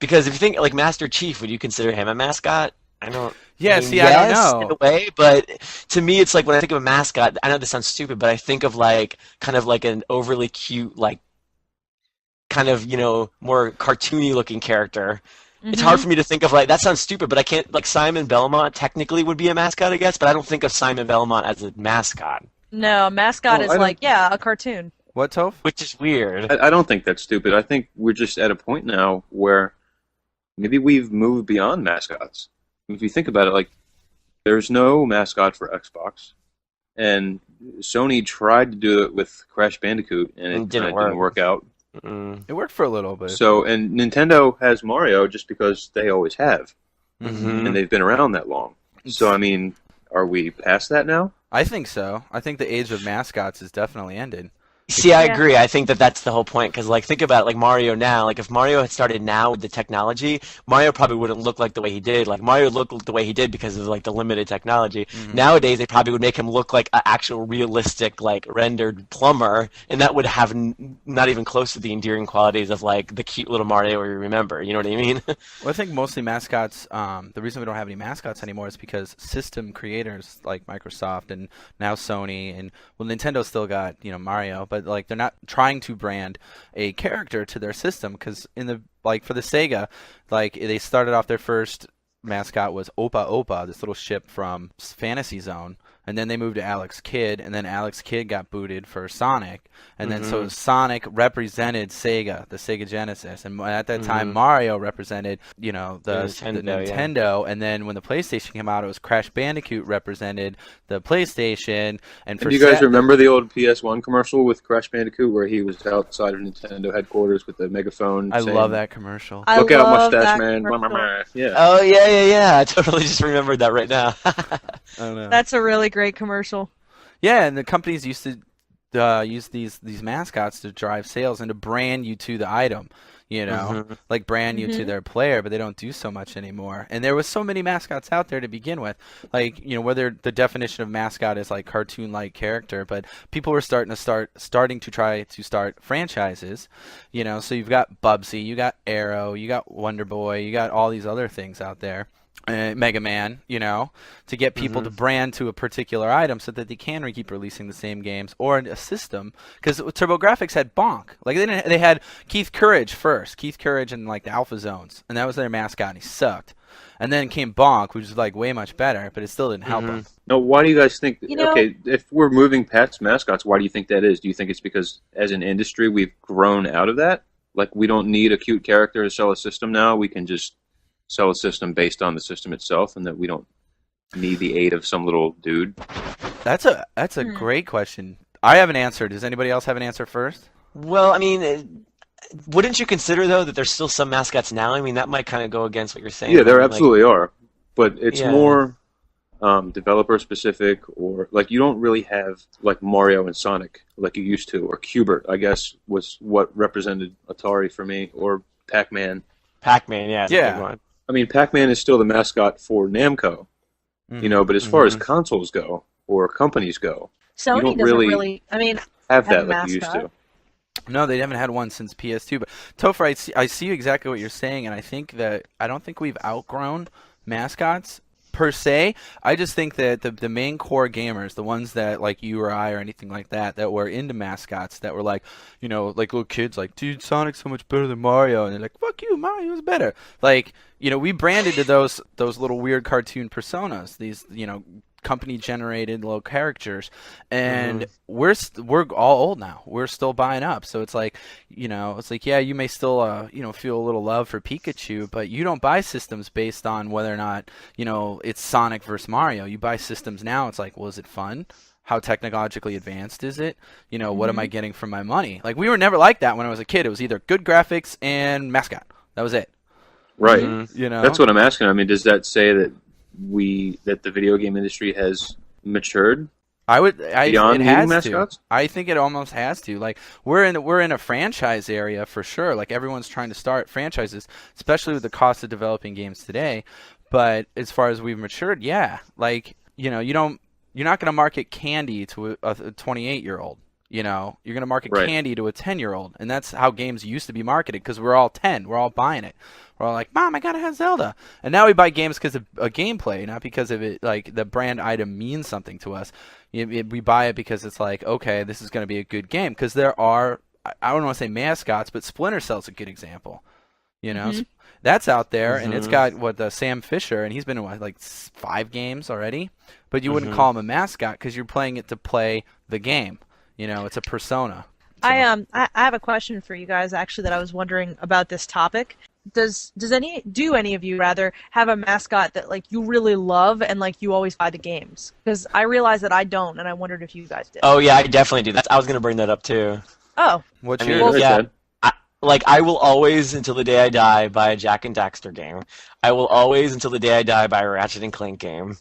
because if you think like Master Chief, would you consider him a mascot? I don't. yeah, I mean, see, I don't yes, know. in a way, but to me, it's like when I think of a mascot. I know this sounds stupid, but I think of like kind of like an overly cute, like kind of more cartoony looking character. It's hard for me to think of like that sounds stupid, but I can't like Simon Belmont technically would be a mascot, I guess, but I don't think of Simon Belmont as a mascot, No, mascot Well, is like, yeah, a cartoon. What, Toph? which is weird. I don't think that's stupid. I think we're just at a point now where maybe we've moved beyond mascots. If you think about it, like there's no mascot for Xbox, and Sony tried to do it with Crash Bandicoot, and it Didn't kinda didn't work out. It worked for a little bit. So, and Nintendo has Mario just because they always have, Mhm. and they've been around that long. So, I mean, are we past that now? I think so. I think the age of mascots is definitely ended. See, I Yeah. agree. I think that that's the whole point. Because, like, think about it, like Mario now. Like, if Mario had started now with the technology, Mario probably wouldn't look like the way he did. Like, Mario looked the way he did because of like the limited technology. Nowadays, they probably would make him look like an actual realistic, like rendered plumber, and that would have not even close to the endearing qualities of like the cute little Mario we remember. You know what I mean? Well, I think mostly mascots. The reason we don't have any mascots anymore is because system creators like Microsoft and now Sony and Nintendo still got Mario, but like they're not trying to brand a character to their system because for the Sega, like they started off their first mascot was Opa Opa, this little ship from Fantasy Zone. And then they moved to Alex Kidd, and then Alex Kidd got booted for Sonic, and then so Sonic represented Sega, the Sega Genesis, and at that time Mario represented, the Nintendo, and then when the PlayStation came out, it was Crash Bandicoot represented the PlayStation, and for Do you guys remember the old PS1 commercial with Crash Bandicoot where he was outside of Nintendo headquarters with the megaphone? I saying, love that commercial. Look out, love mustache that man! commercial. Yeah. Oh yeah. I totally just remembered that right now. I don't know. That's a really great commercial. Yeah, and the companies used to use these mascots to drive sales and to brand you to the item, like brand you to their player, but they don't do so much anymore. And there was so many mascots out there to begin with, like whether the definition of mascot is like cartoon-like character, but people were starting to try to start franchises, So you've got Bubsy, you got Arrow, you got Wonder Boy, you got all these other things out there. Mega Man, to get people to brand to a particular item so that they can keep releasing the same games or a system. Because TurboGrafx had Bonk, like they had Keith Courage first, Keith Courage and like the Alpha Zones, and that was their mascot, and he sucked. And then came Bonk, which was like way much better, but it still didn't help him. Now, why do you guys think? Okay, if we're moving past mascots, why do you think that is? Do you think it's because as an industry we've grown out of that? Like we don't need a cute character to sell a system now. We can just sell a system based on the system itself, and that we don't need the aid of some little dude? That's a great question. I have an answer. Does anybody else have an answer first? Well, I mean, wouldn't you consider though that there's still some mascots now? I mean, that might kind of go against what you're saying. Yeah, there Like, absolutely are, but it's Yeah. more developer specific, or like you don't really have like Mario and Sonic like you used to, or Qbert, I guess was what represented Atari for me, or Pac-Man. Pac-Man, yeah, it's a Yeah. big one. I mean, Pac-Man is still the mascot for Namco, but as far as consoles go or companies go, Sony don't doesn't really really. I mean, have Have that a like you used mascot. to. No, they haven't had one since PS2. But Topher, I see exactly what you're saying, and I don't think we've outgrown mascots per se. I just think that the main core gamers, the ones that like you or I or anything like that, that were into mascots, that were like, like little kids, like, dude, Sonic's so much better than Mario, and they're like, fuck you, Mario's better. Like, we branded to those little weird cartoon personas, these, company generated little characters, and we're all old now. We're still buying up, so it's like, yeah, you may still feel a little love for Pikachu, but you don't buy systems based on whether or not it's Sonic versus Mario. You buy systems now, it's like, well, is it fun? How technologically advanced is it? What am I getting for my money? Like, we were never like that when I was a kid. It was either good graphics and mascot. That was it. Right. That's what I'm asking. I mean, does that say that the video game industry has matured beyond it has mascots? to. I think it almost has to. Like, we're in a franchise area for sure. Like, everyone's trying to start franchises, especially with the cost of developing games today. But as far as we've matured, yeah. Like, you're not going to market candy to a 28-year-old. You're going to market candy to a 10-year-old, and that's how games used to be marketed, because we're all 10. We're all buying it. We're all like, Mom, I gotta have Zelda. And now we buy games because of a gameplay, not because of it. Like, the brand item means something to us. We buy it because it's like, okay, this is going to be a good game. Because there are, I don't want to say mascots, but Splinter Cell's a good example. That's out there, and it's got Sam Fisher, and he's been in like 5 games already. But you wouldn't call him a mascot because you're playing it to play the game. It's a persona. So. I have a question for you guys, actually, that I was wondering about this topic. Do any of you rather have a mascot that like you really love and like you always buy the games? Because I realize that I don't, and I wondered if you guys did. Oh yeah, I definitely do. I was gonna bring that up too. Oh. What's yours? yours? Yeah. I will always, until the day I die, buy a Jack and Daxter game. I will always, until the day I die, buy a Ratchet and Clank game.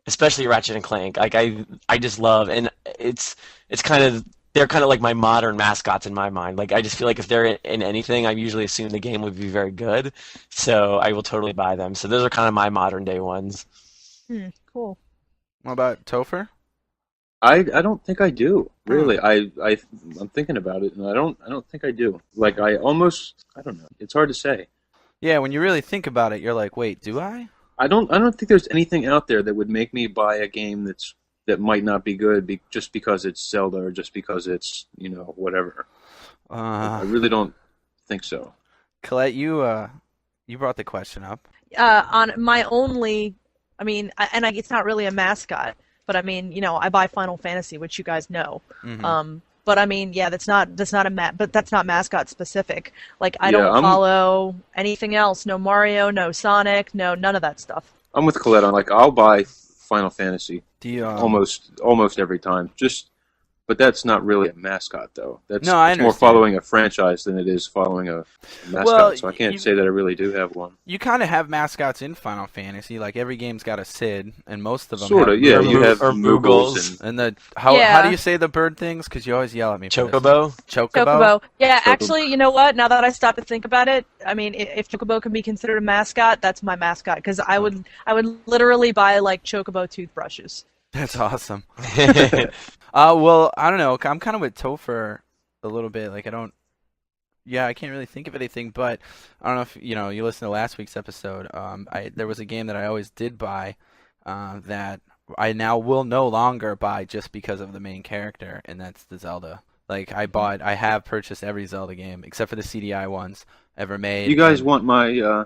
Especially Ratchet and Clank. Like, I just love, and they're kind of like my modern mascots in my mind. Like, I just feel like if they're in anything, I usually assume the game would be very good. So I will totally buy them. So those are kind of my modern day ones. Cool. What about Topher? I don't think I do. Really. I'm thinking about it, and I don't think I do. Like, I don't know. It's hard to say. Yeah, when you really think about it, you're like, wait, do I? I don't think there's anything out there that would make me buy a game that might not be good just because it's Zelda or just because it's whatever. I really don't think so. Colette, you brought the question up. On my only, it's not really a mascot, but I buy Final Fantasy, which you guys know. But that's not mascot specific. Like, I don't follow anything else. No Mario, no Sonic, no none of that stuff. I'm with Colette on, like, I'll buy Final Fantasy almost every time. But that's not really a mascot, though. It's more following a franchise than it is following a mascot. Well, so I can't say that I really do have one. You kind of have mascots in Final Fantasy. Like, every game's got a Sid, and most of them sort of. Yeah, you have Moogles and how do you say the bird things? Because you always yell at me. Chocobo. Chocobo. Yeah, actually, you know what? Now that I stop to think about it, if Chocobo can be considered a mascot, that's my mascot. Because I would literally buy like Chocobo toothbrushes. That's awesome. Well, I don't know. I'm kind of with Topher a little bit. Like, I can't really think of anything, but I don't know if, you listened to last week's episode. There was a game that I always did buy that I now will no longer buy just because of the main character, and that's the Zelda. Like, I have purchased every Zelda game, except for the CDI ones ever made. You guys want my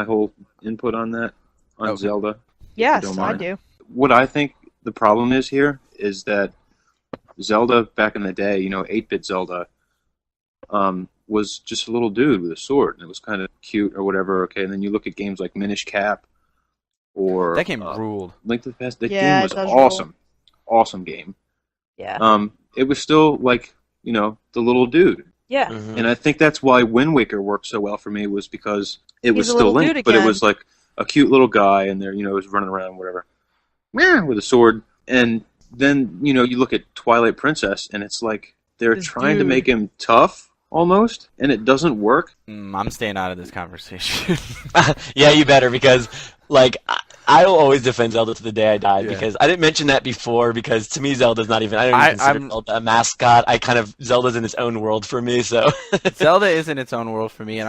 whole input on that, on Zelda? Yes, I do. What I think the problem is here is that Zelda back in the day, 8-bit Zelda, was just a little dude with a sword, and it was kind of cute or whatever. Okay, and then you look at games like Minish Cap or that game ruled. Link to the Past. That game was awesome, awesome game. Yeah. It was still like the little dude. Yeah. And I think that's why Wind Waker worked so well for me, was because it was He's a still little Link, dude but it again. was like a cute little guy, and there, was running around, whatever, with a sword. And then, you look at Twilight Princess, and it's like they're trying to make him tough, almost, and it doesn't work. I'm staying out of this conversation. Yeah, you better, because, like, I will always defend Zelda to the day I die Yeah. because I didn't mention that before because to me Zelda's not even I don't even consider I'm Zelda a mascot. Zelda's in its own world for me, so Zelda is in its own world for me, and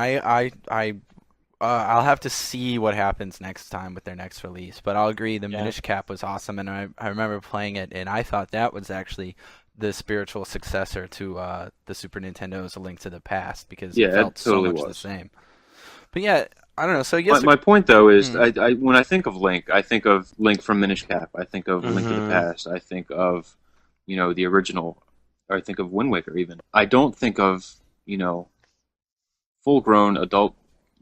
I'll have to see what happens next time with their next release. But I'll agree, the Yeah. Minish Cap was awesome, and I remember playing it, and I thought that was actually the spiritual successor to the Super Nintendo's A Link to the Past because Yeah, it it felt so totally much the was. same. But yeah, I don't know. So I guess My point though is, Hmm. I when I think of Link, I think of Link from Minish Cap. I think of Link to the Mhm. Past. I think of, the original. Or I think of Wind Waker even. I don't think of, full-grown adult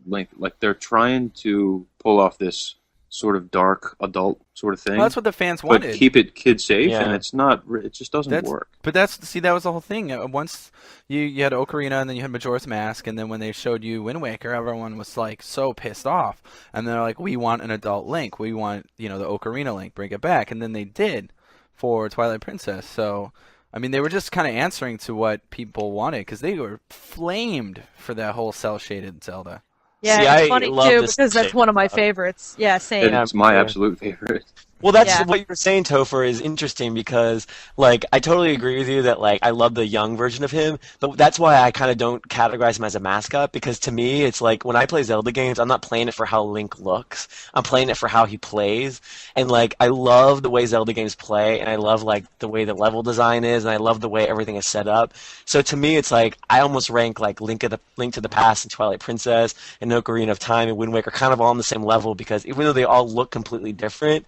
Link. Like they're trying to pull off this sort of dark adult sort of thing, well, that's what the fans but wanted. keep it kid safe, and Yeah. it's not. It just doesn't That's work. but that's see that was the whole thing. Once you had Ocarina and then you had Majora's Mask and then when they showed you Wind Waker, everyone was like so pissed off. And they're like, we want an adult Link. We want the Ocarina Link. Bring it back. And then they did for Twilight Princess. So I mean, they were just kind of answering to what people wanted because they were flamed for that whole cell shaded Zelda. Yeah, See, it's I funny love too this because that's shit. one of my favorites. Yeah, same. And it's my Yeah. absolute favorite. Well, that's Yeah. what you were saying, Topher, is interesting because, like, I totally agree with you that, like, I love the young version of him, but that's why I kind of don't categorize him as a mascot because to me, it's like when I play Zelda games, I'm not playing it for how Link looks. I'm playing it for how he plays. And, like, I love the way Zelda games play, and I love, like, the way the level design is, and I love the way everything is set up. So to me, it's like I almost rank, like, Link to the Past and Twilight Princess and Ocarina of Time and Wind Waker kind of all on the same level because even though they all look completely different,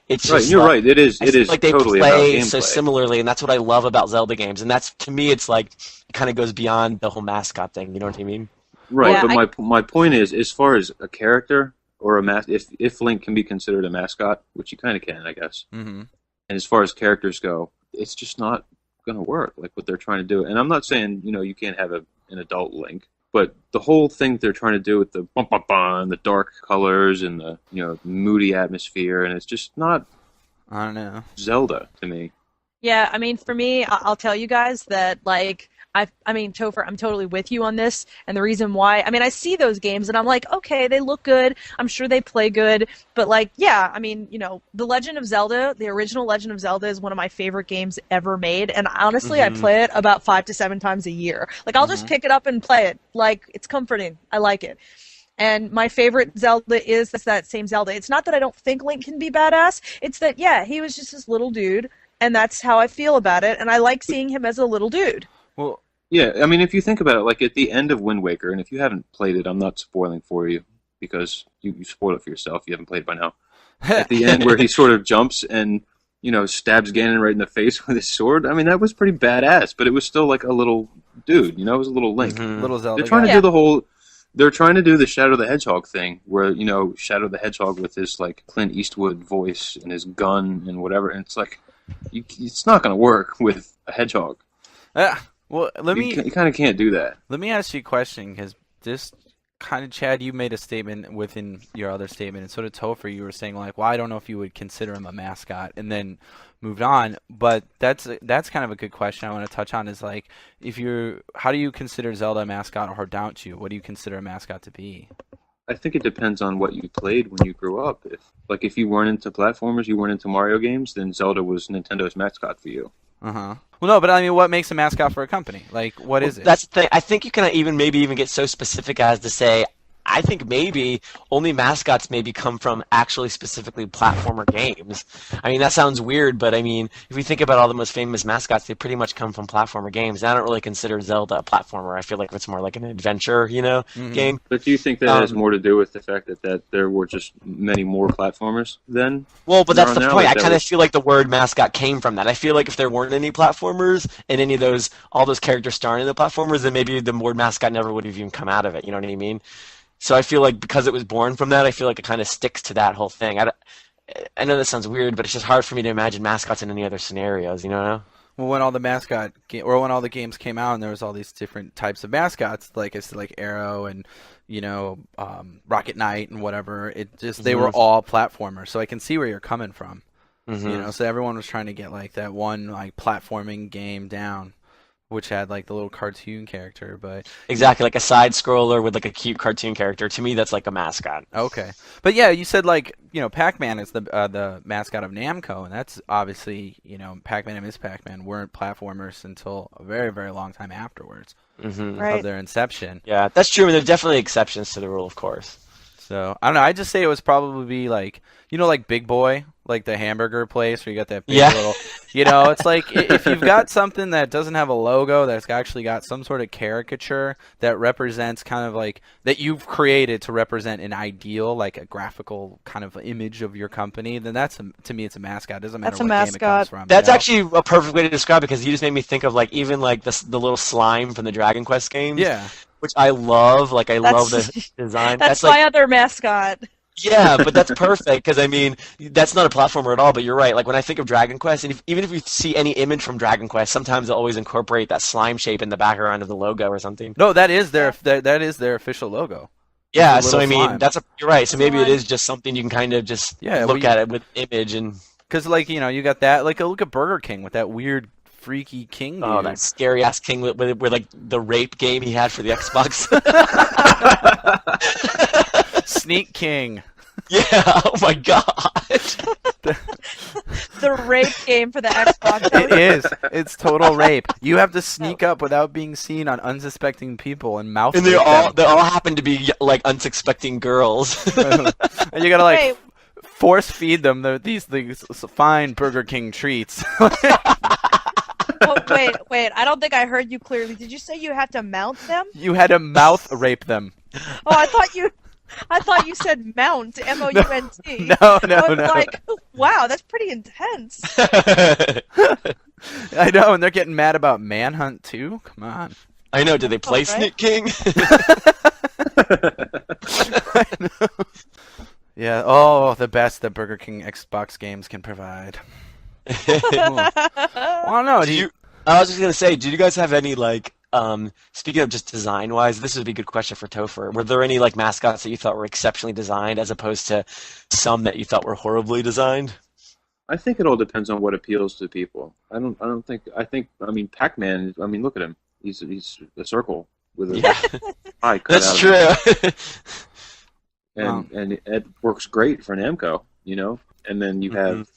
it's Right, just you're like, right. It is. I It feel is like they totally about play so gameplay. similarly, and that's what I love about Zelda games. And that's to me, it's like it kind of goes beyond the whole mascot thing. You know what I mean? Right, Yeah, but my point is, as far as a character or if Link can be considered a mascot, which you kind of can, I guess. Mm-hmm. And as far as characters go, it's just not going to work like what they're trying to do. And I'm not saying you can't have an adult Link, but the whole thing that they're trying to do with the bum bum bum and the dark colors and the moody atmosphere, and it's just not I don't know. Zelda to me. Yeah, I mean, for me, I'll tell you guys that, like, I mean, Topher, I'm totally with you on this. And the reason why, I mean, I see those games and I'm like, okay, they look good. I'm sure they play good. But, like, yeah, I mean, The Legend of Zelda, the original Legend of Zelda is one of my favorite games ever made. And honestly, I play it about 5 to 7 times a year. Like, I'll just pick it up and play it. Like, it's comforting. I like it. And my favorite Zelda is that same Zelda. It's not that I don't think Link can be badass. It's that, yeah, he was just this little dude, and that's how I feel about it. And I like seeing him as a little dude. Well, Yeah, I mean, if you think about it, like at the end of Wind Waker, and if you haven't played it, I'm not spoiling for you because you spoil it for yourself. You haven't played it by now. At the end, where he sort of jumps and stabs Ganon right in the face with his sword. I mean, that was pretty badass, but it was still like a little dude. It was a little Link. little Zelda. They're trying to guy. do the whole. They're trying to do the Shadow the Hedgehog thing, where Shadow the Hedgehog with his like Clint Eastwood voice and his gun and whatever, and it's like, it's not going to work with a hedgehog. Well, You kind of can't do that. let me ask you a question because this kind of Chad, you made a statement within your other statement, and so did Topher. You were saying like, well, I don't know if you would consider him a mascot, and then moved on. But that's kind of a good question I want to touch on. Is like, how do you consider Zelda a mascot, or don't you? What do you consider a mascot to be? I think it depends on what you played when you grew up. If you weren't into platformers, you weren't into Mario games, then Zelda was Nintendo's mascot for you. Well, no, but I mean, what makes a mascot for a company? Like, what is it? That's the thing. I think you can even get so specific as to say, I think maybe only mascots maybe come from actually specifically platformer games. I mean, that sounds weird, but I mean, if we think about all the most famous mascots, they pretty much come from platformer games. And I don't really consider Zelda a platformer. I feel like it's more like an adventure, game. But do you think that has more to do with the fact that there were just many more platformers then? Well, but that's the Now, point. like I that kind of was- feel like the word mascot came from that. I feel like if there weren't any platformers and any of all those characters starring in the platformers, then maybe the word mascot never would have even come out of it. You know what I mean? So I feel like because it was born from that, I feel like it kind of sticks to that whole thing. I know this sounds weird, but it's just hard for me to imagine mascots in any other scenarios. You know? Well, when all the when all the games came out, and there was all these different types of mascots, like it's like Arrow and Rocket Knight and whatever. It just they were all platformers, so I can see where you're coming from. So everyone was trying to get like that one like platforming game down. which had like the little cartoon character. But Exactly, like a side scroller with like a cute cartoon character. To me, that's like a mascot. okay, but yeah, you said like Pac-Man is the mascot of Namco, and that's obviously Pac-Man and Miss Pac-Man weren't platformers until a very very long time afterwards Hmm. of Right. their inception. Yeah, that's true, and there are definitely exceptions to the rule, of course. So I don't know. I just say it was probably like like Big Boy, like the hamburger place where you got that big Yeah. little, it's like if you've got something that doesn't have a logo that's actually got some sort of caricature that represents kind of like that you've created to represent an ideal, like a graphical kind of image of your company, then to me it's a mascot. It doesn't matter That's a what game it comes mascot. from. That's actually a perfect way to describe it because you just made me think of like even like the little slime from the Dragon Quest games, Yeah. which I love. Like I love That's the design. that's like my other mascot. yeah, but that's perfect because I mean that's not a platformer at all. But you're right. Like when I think of Dragon Quest, and even if you see any image from Dragon Quest, sometimes they'll always incorporate that slime shape in the background of the logo or something. No, that is that is their official logo. Yeah, The so little I mean slime. you're right. So maybe it Slime. is just something you can kind of just Yeah, look at it with image and Because like you got that like look at Burger King with that weird freaky king oh dude. that scary ass king with like the rape game he had for the Xbox. Sneak King. Yeah. Oh my god. The rape game for the Xbox. That It was- is. It's total rape. You have to sneak up without being seen on unsuspecting people and mouth And rape they all happen to be like unsuspecting girls. them. And you gotta like Wait. force feed them these fine Burger King treats. Oh, wait. I don't think I heard you clearly. Did you say you have to mount them? You had to mouth rape them. Oh, I thought you said mount, M-O-U-N-T. No, I no, was no. like, wow, that's pretty intense. I know, and they're getting mad about Manhunt too. Come on. I know. Did they play right. Sneak King? Yeah. Oh, the best that Burger King Xbox games can provide. Well, I don't know. I was just gonna say, did you guys have any like speaking of just design wise, this would be a good question for Topher. Were there any like mascots that you thought were exceptionally designed as opposed to some that you thought were horribly designed? I think it all depends on what appeals to people. I mean Pac-Man. I mean, look at him. He's a circle with a Yeah, eye cut that's out. true. And it works great for Namco, And then you have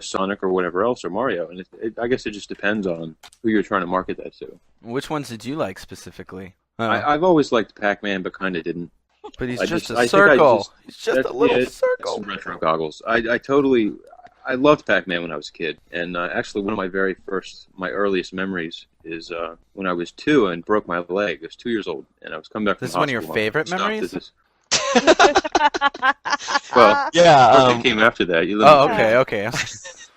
Sonic or whatever else or Mario, and I guess it just depends on who you're trying to market that to. Which ones did you like specifically? I've always liked Pac-Man, but kind of didn't. But he's I just just- a I think I circle. just- He's just That's- a little it's circle. some retro goggles. I loved Pac-Man when I was a kid, and actually one of my earliest memories is when I was 2 and broke my leg. I was 2 years old, and I was coming back from This is one of your hospital. favorite Stop, memories? this is- Well, Yeah, it came after that. Oh, okay.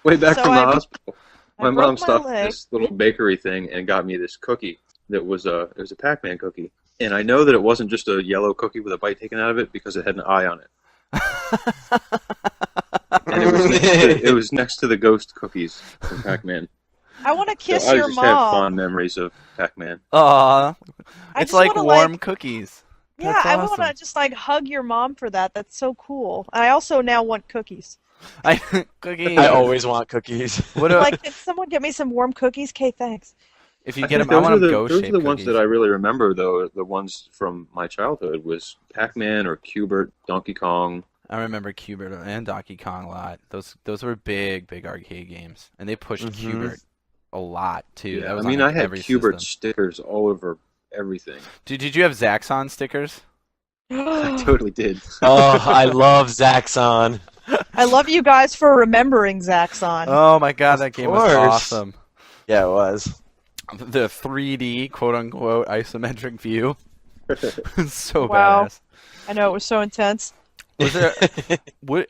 Way back So from the I- hospital. I My broke mom my stopped leg. this little bakery thing and got me this cookie that was it was a Pac-Man cookie. And I know that it wasn't just a yellow cookie with a bite taken out of it because it had an eye on it. And it was next to the ghost cookies from Pac-Man. I want to kiss So I your just have mom. fond memories of Pac-Man. Aw, I it's just like wanna, warm cookies. Yeah, That's I want awesome. to just like hug your mom for that. That's so cool. I also now want cookies. Cookies. I always want cookies. What Like, can someone get me some warm cookies? Okay, thanks. if you I get think them? I those want are them the, ghost those are shaped the ones cookies. that I really remember, though. The ones from my childhood was Pac-Man or Q*bert, Donkey Kong. I remember Q*bert and Donkey Kong a lot. Those were big arcade games, and they pushed Mhm. Q*bert a lot too. That Yeah, was I mean, on I had every Q*bert system. stickers all over everything. Did you have Zaxxon stickers? I totally did. Oh, I love Zaxxon. I love you guys for remembering Zaxxon. Oh my god, Of that game was course. awesome. Yeah, it was. The 3D quote unquote isometric view. So Wow. badass. I know, it was so intense. Was there?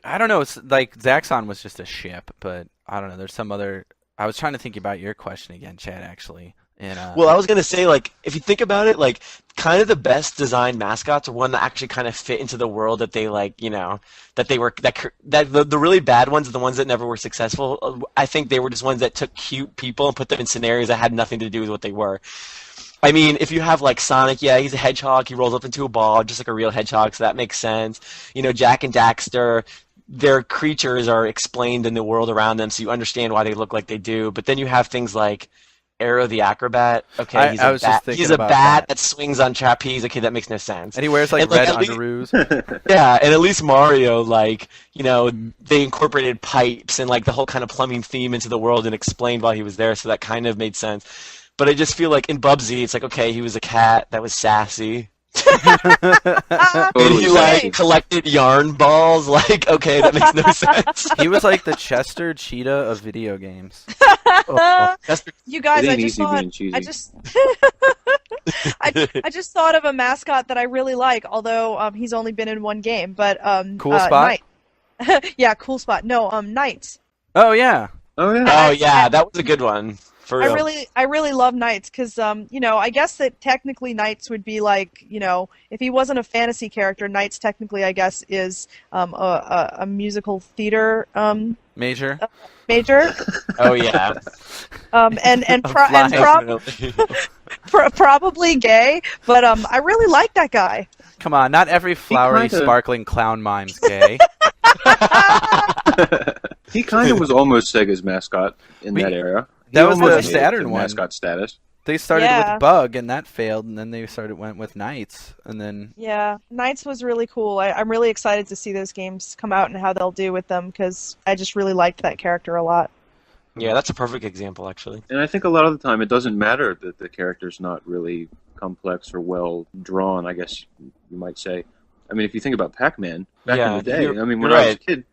I don't know. It's like Zaxxon was just a ship, but I don't know. There's some other. I was trying to think about your question again, Chad. Actually, and Well, I was gonna say, like, if you think about it, like, kind of the best designed mascots are one that actually kind of fit into the world that they like, that they were that the really bad ones are the ones that never were successful. I think they were just ones that took cute people and put them in scenarios that had nothing to do with what they were. I mean, if you have like Sonic, yeah, he's a hedgehog. He rolls up into a ball, just like a real hedgehog, so that makes sense. Jack and Daxter, their creatures are explained in the world around them, so you understand why they look like they do. But then you have things like Arrow the Acrobat. Okay, he's I a was just bat. thinking He's a about bat that. that swings on trapeze. Okay, that makes no sense. And he wears like And, like, red at least- underoos. Yeah, and at least Mario, like, they incorporated pipes and like the whole kind of plumbing theme into the world and explained while he was there, so that kind of made sense. But I just feel like in Bubsy, it's like, okay, he was a cat that was sassy. And Totally he sassy. like collected yarn balls. Like, okay, that makes no sense. He was like the Chester Cheetah of video games. Oh, that's You guys, It I ain't just easy thought. being cheesy. I just. I just thought of a mascot that I really like, although he's only been in one game. But Cool Spot? Knight. Yeah, Cool Spot. No, Knights. Oh yeah. Oh yeah. Oh yeah, that was a good one. For real. I really love Knights because I guess that technically Knights would be like, if he wasn't a fantasy character, Knights technically I guess is a musical theater Major. major. Oh yeah. And probably gay, but I really like that guy. Come on, not every flowery, kinda- sparkling clown mime's gay. He kind of was almost Sega's mascot in We- that era. That He was almost the made it Saturn to one. mascot status. They started Yeah. with Bug, and that failed, and then they went with Knights, and then Yeah, Knights was really cool. I'm really excited to see those games come out and how they'll do with them because I just really liked that character a lot. Yeah, that's a perfect example, actually. And I think a lot of the time it doesn't matter that the character's not really complex or well drawn, I guess you might say. I mean, if you think about Pac-Man back Yeah, in the day, you're- I mean, when you're I was a right. kid,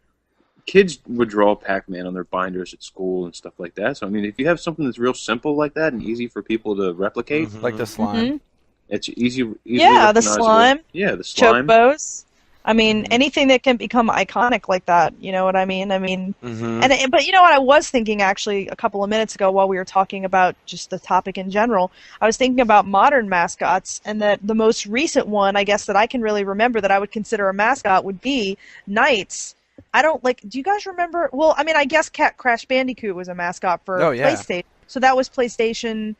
kids would draw Pac-Man on their binders at school and stuff like that. So, I mean, if you have something that's real simple like that and easy for people to replicate, Mhm. like the slime. Mhm. it's easily Yeah, the recognizable. slime, Yeah, the slime. Chocobos. I mean, anything that can become iconic like that. You know what I mean? Mhm. But you know what? I was thinking actually a couple of minutes ago while we were talking about just the topic in general. I was thinking about modern mascots, and that the most recent one, I guess, that I can really remember that I would consider a mascot would be Knights. I don't like. Do you guys remember? Well, I mean, I guess Crash Bandicoot was a mascot for Oh, yeah. PlayStation. So that was PlayStation.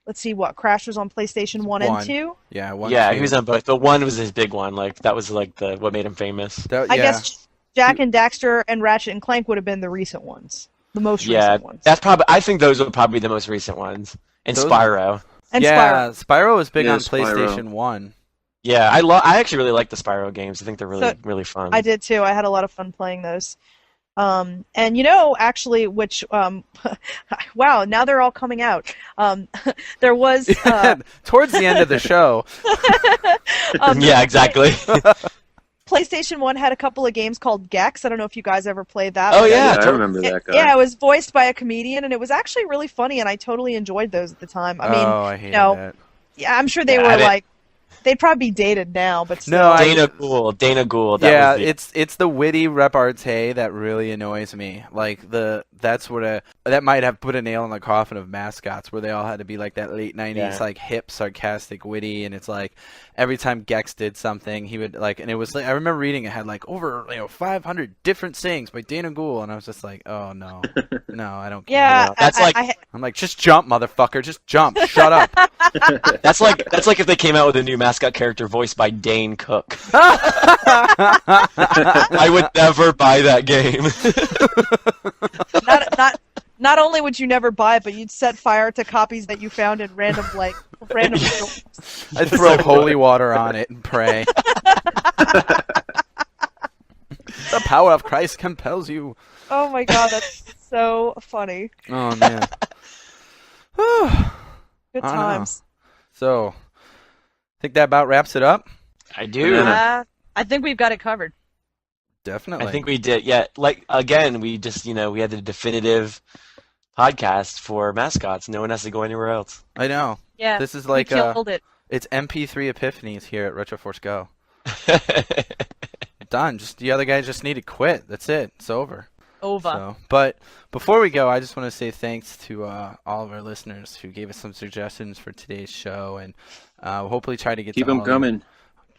Let's see what Crash was on PlayStation 1 and One. 2. Yeah, one. Yeah, two. he was on both. The one was his big one. Like that was like what made him famous. That- I yeah. guess Jack and Daxter and Ratchet and Clank would have been the recent ones, the most Yeah, recent ones. that's probably. I think those were probably the most recent ones. And Those- Spyro. And yeah, Spyro was big Yeah, on Spyro. PlayStation 1. Yeah, I actually really like the Spyro games. I think they're really So, really fun. I did too. I had a lot of fun playing those. And actually, which wow, now they're all coming out. There was Towards the end of the show. Yeah, exactly. PlayStation 1 had a couple of games called Gex. I don't know if you guys ever played that. Oh, but yeah. I remember that guy. Yeah, it was voiced by a comedian, and it was actually really funny, and I totally enjoyed those at the time. I mean, oh, I hated know, that. yeah, I'm sure they Yeah, were I didn't- like, they'd probably be dated now, but still. No, Dana Gould. That Yeah, was the- it's the witty repartee that really annoys me. Like that might have put a nail in the coffin of mascots, where they all had to be like that late '90s, Yeah. like hip, sarcastic, witty, and it's like every time Gex did something, he would like, and it was like I remember reading it had like over 500 different sayings by Dana Gould, and I was just like, oh no, no, I don't care. Yeah, That's like- I'm like, just jump, motherfucker, just jump, shut up. That's like if they came out with a new mascot character voiced by Dane Cook. I would never buy that game. not only would you never buy it, but you'd set fire to copies that you found in random stores. I'd throw holy water on it and pray. The power of Christ compels you. Oh my god, that's so funny. Oh man. Good I don't know. times. So, I think that about wraps it up. I do. Banana. I think we've got it covered. Definitely. I think we did. Yeah, like again, we just we had the definitive podcast for mascots. No one has to go anywhere else. I know. Yeah. This is like we killed it. it's MP3 epiphanies here at Retroforce Go. Done. Just the other guys just need to quit. That's it. It's over. Over. So, but before we go, I just want to say thanks to all of our listeners who gave us some suggestions for today's show, and we'll hopefully try to get Keep to them all of them. coming.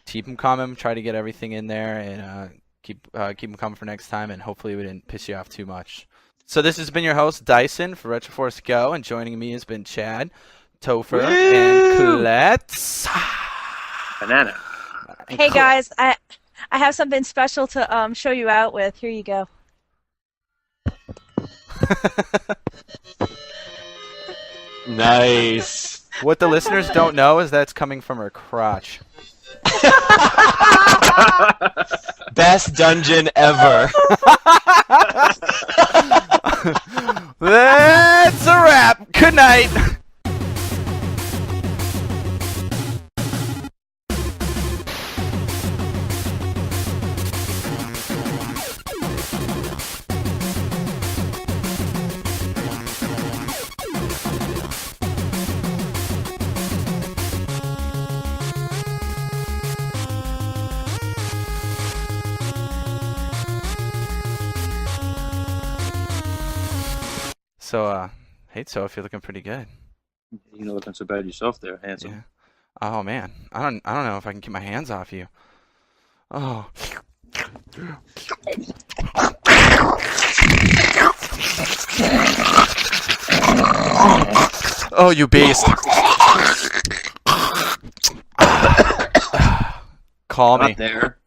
Keep them coming. Try to get everything in there, and keep them coming for next time. And hopefully, we didn't piss you off too much. So this has been your host Dyson for Retroforce Go, and joining me has been Chad, Topher, and Colette. Banana. Hey guys, I have something special to show you out with. Here you go. Nice. What the listeners don't know is that's coming from her crotch. Best dungeon ever. That's a wrap. Good night. So, hey, Soph, you're looking pretty good. You're not looking so bad yourself there, handsome. Yeah. Oh man, I don't know if I can keep my hands off you. Oh. Oh, you beast. Call me. Not there.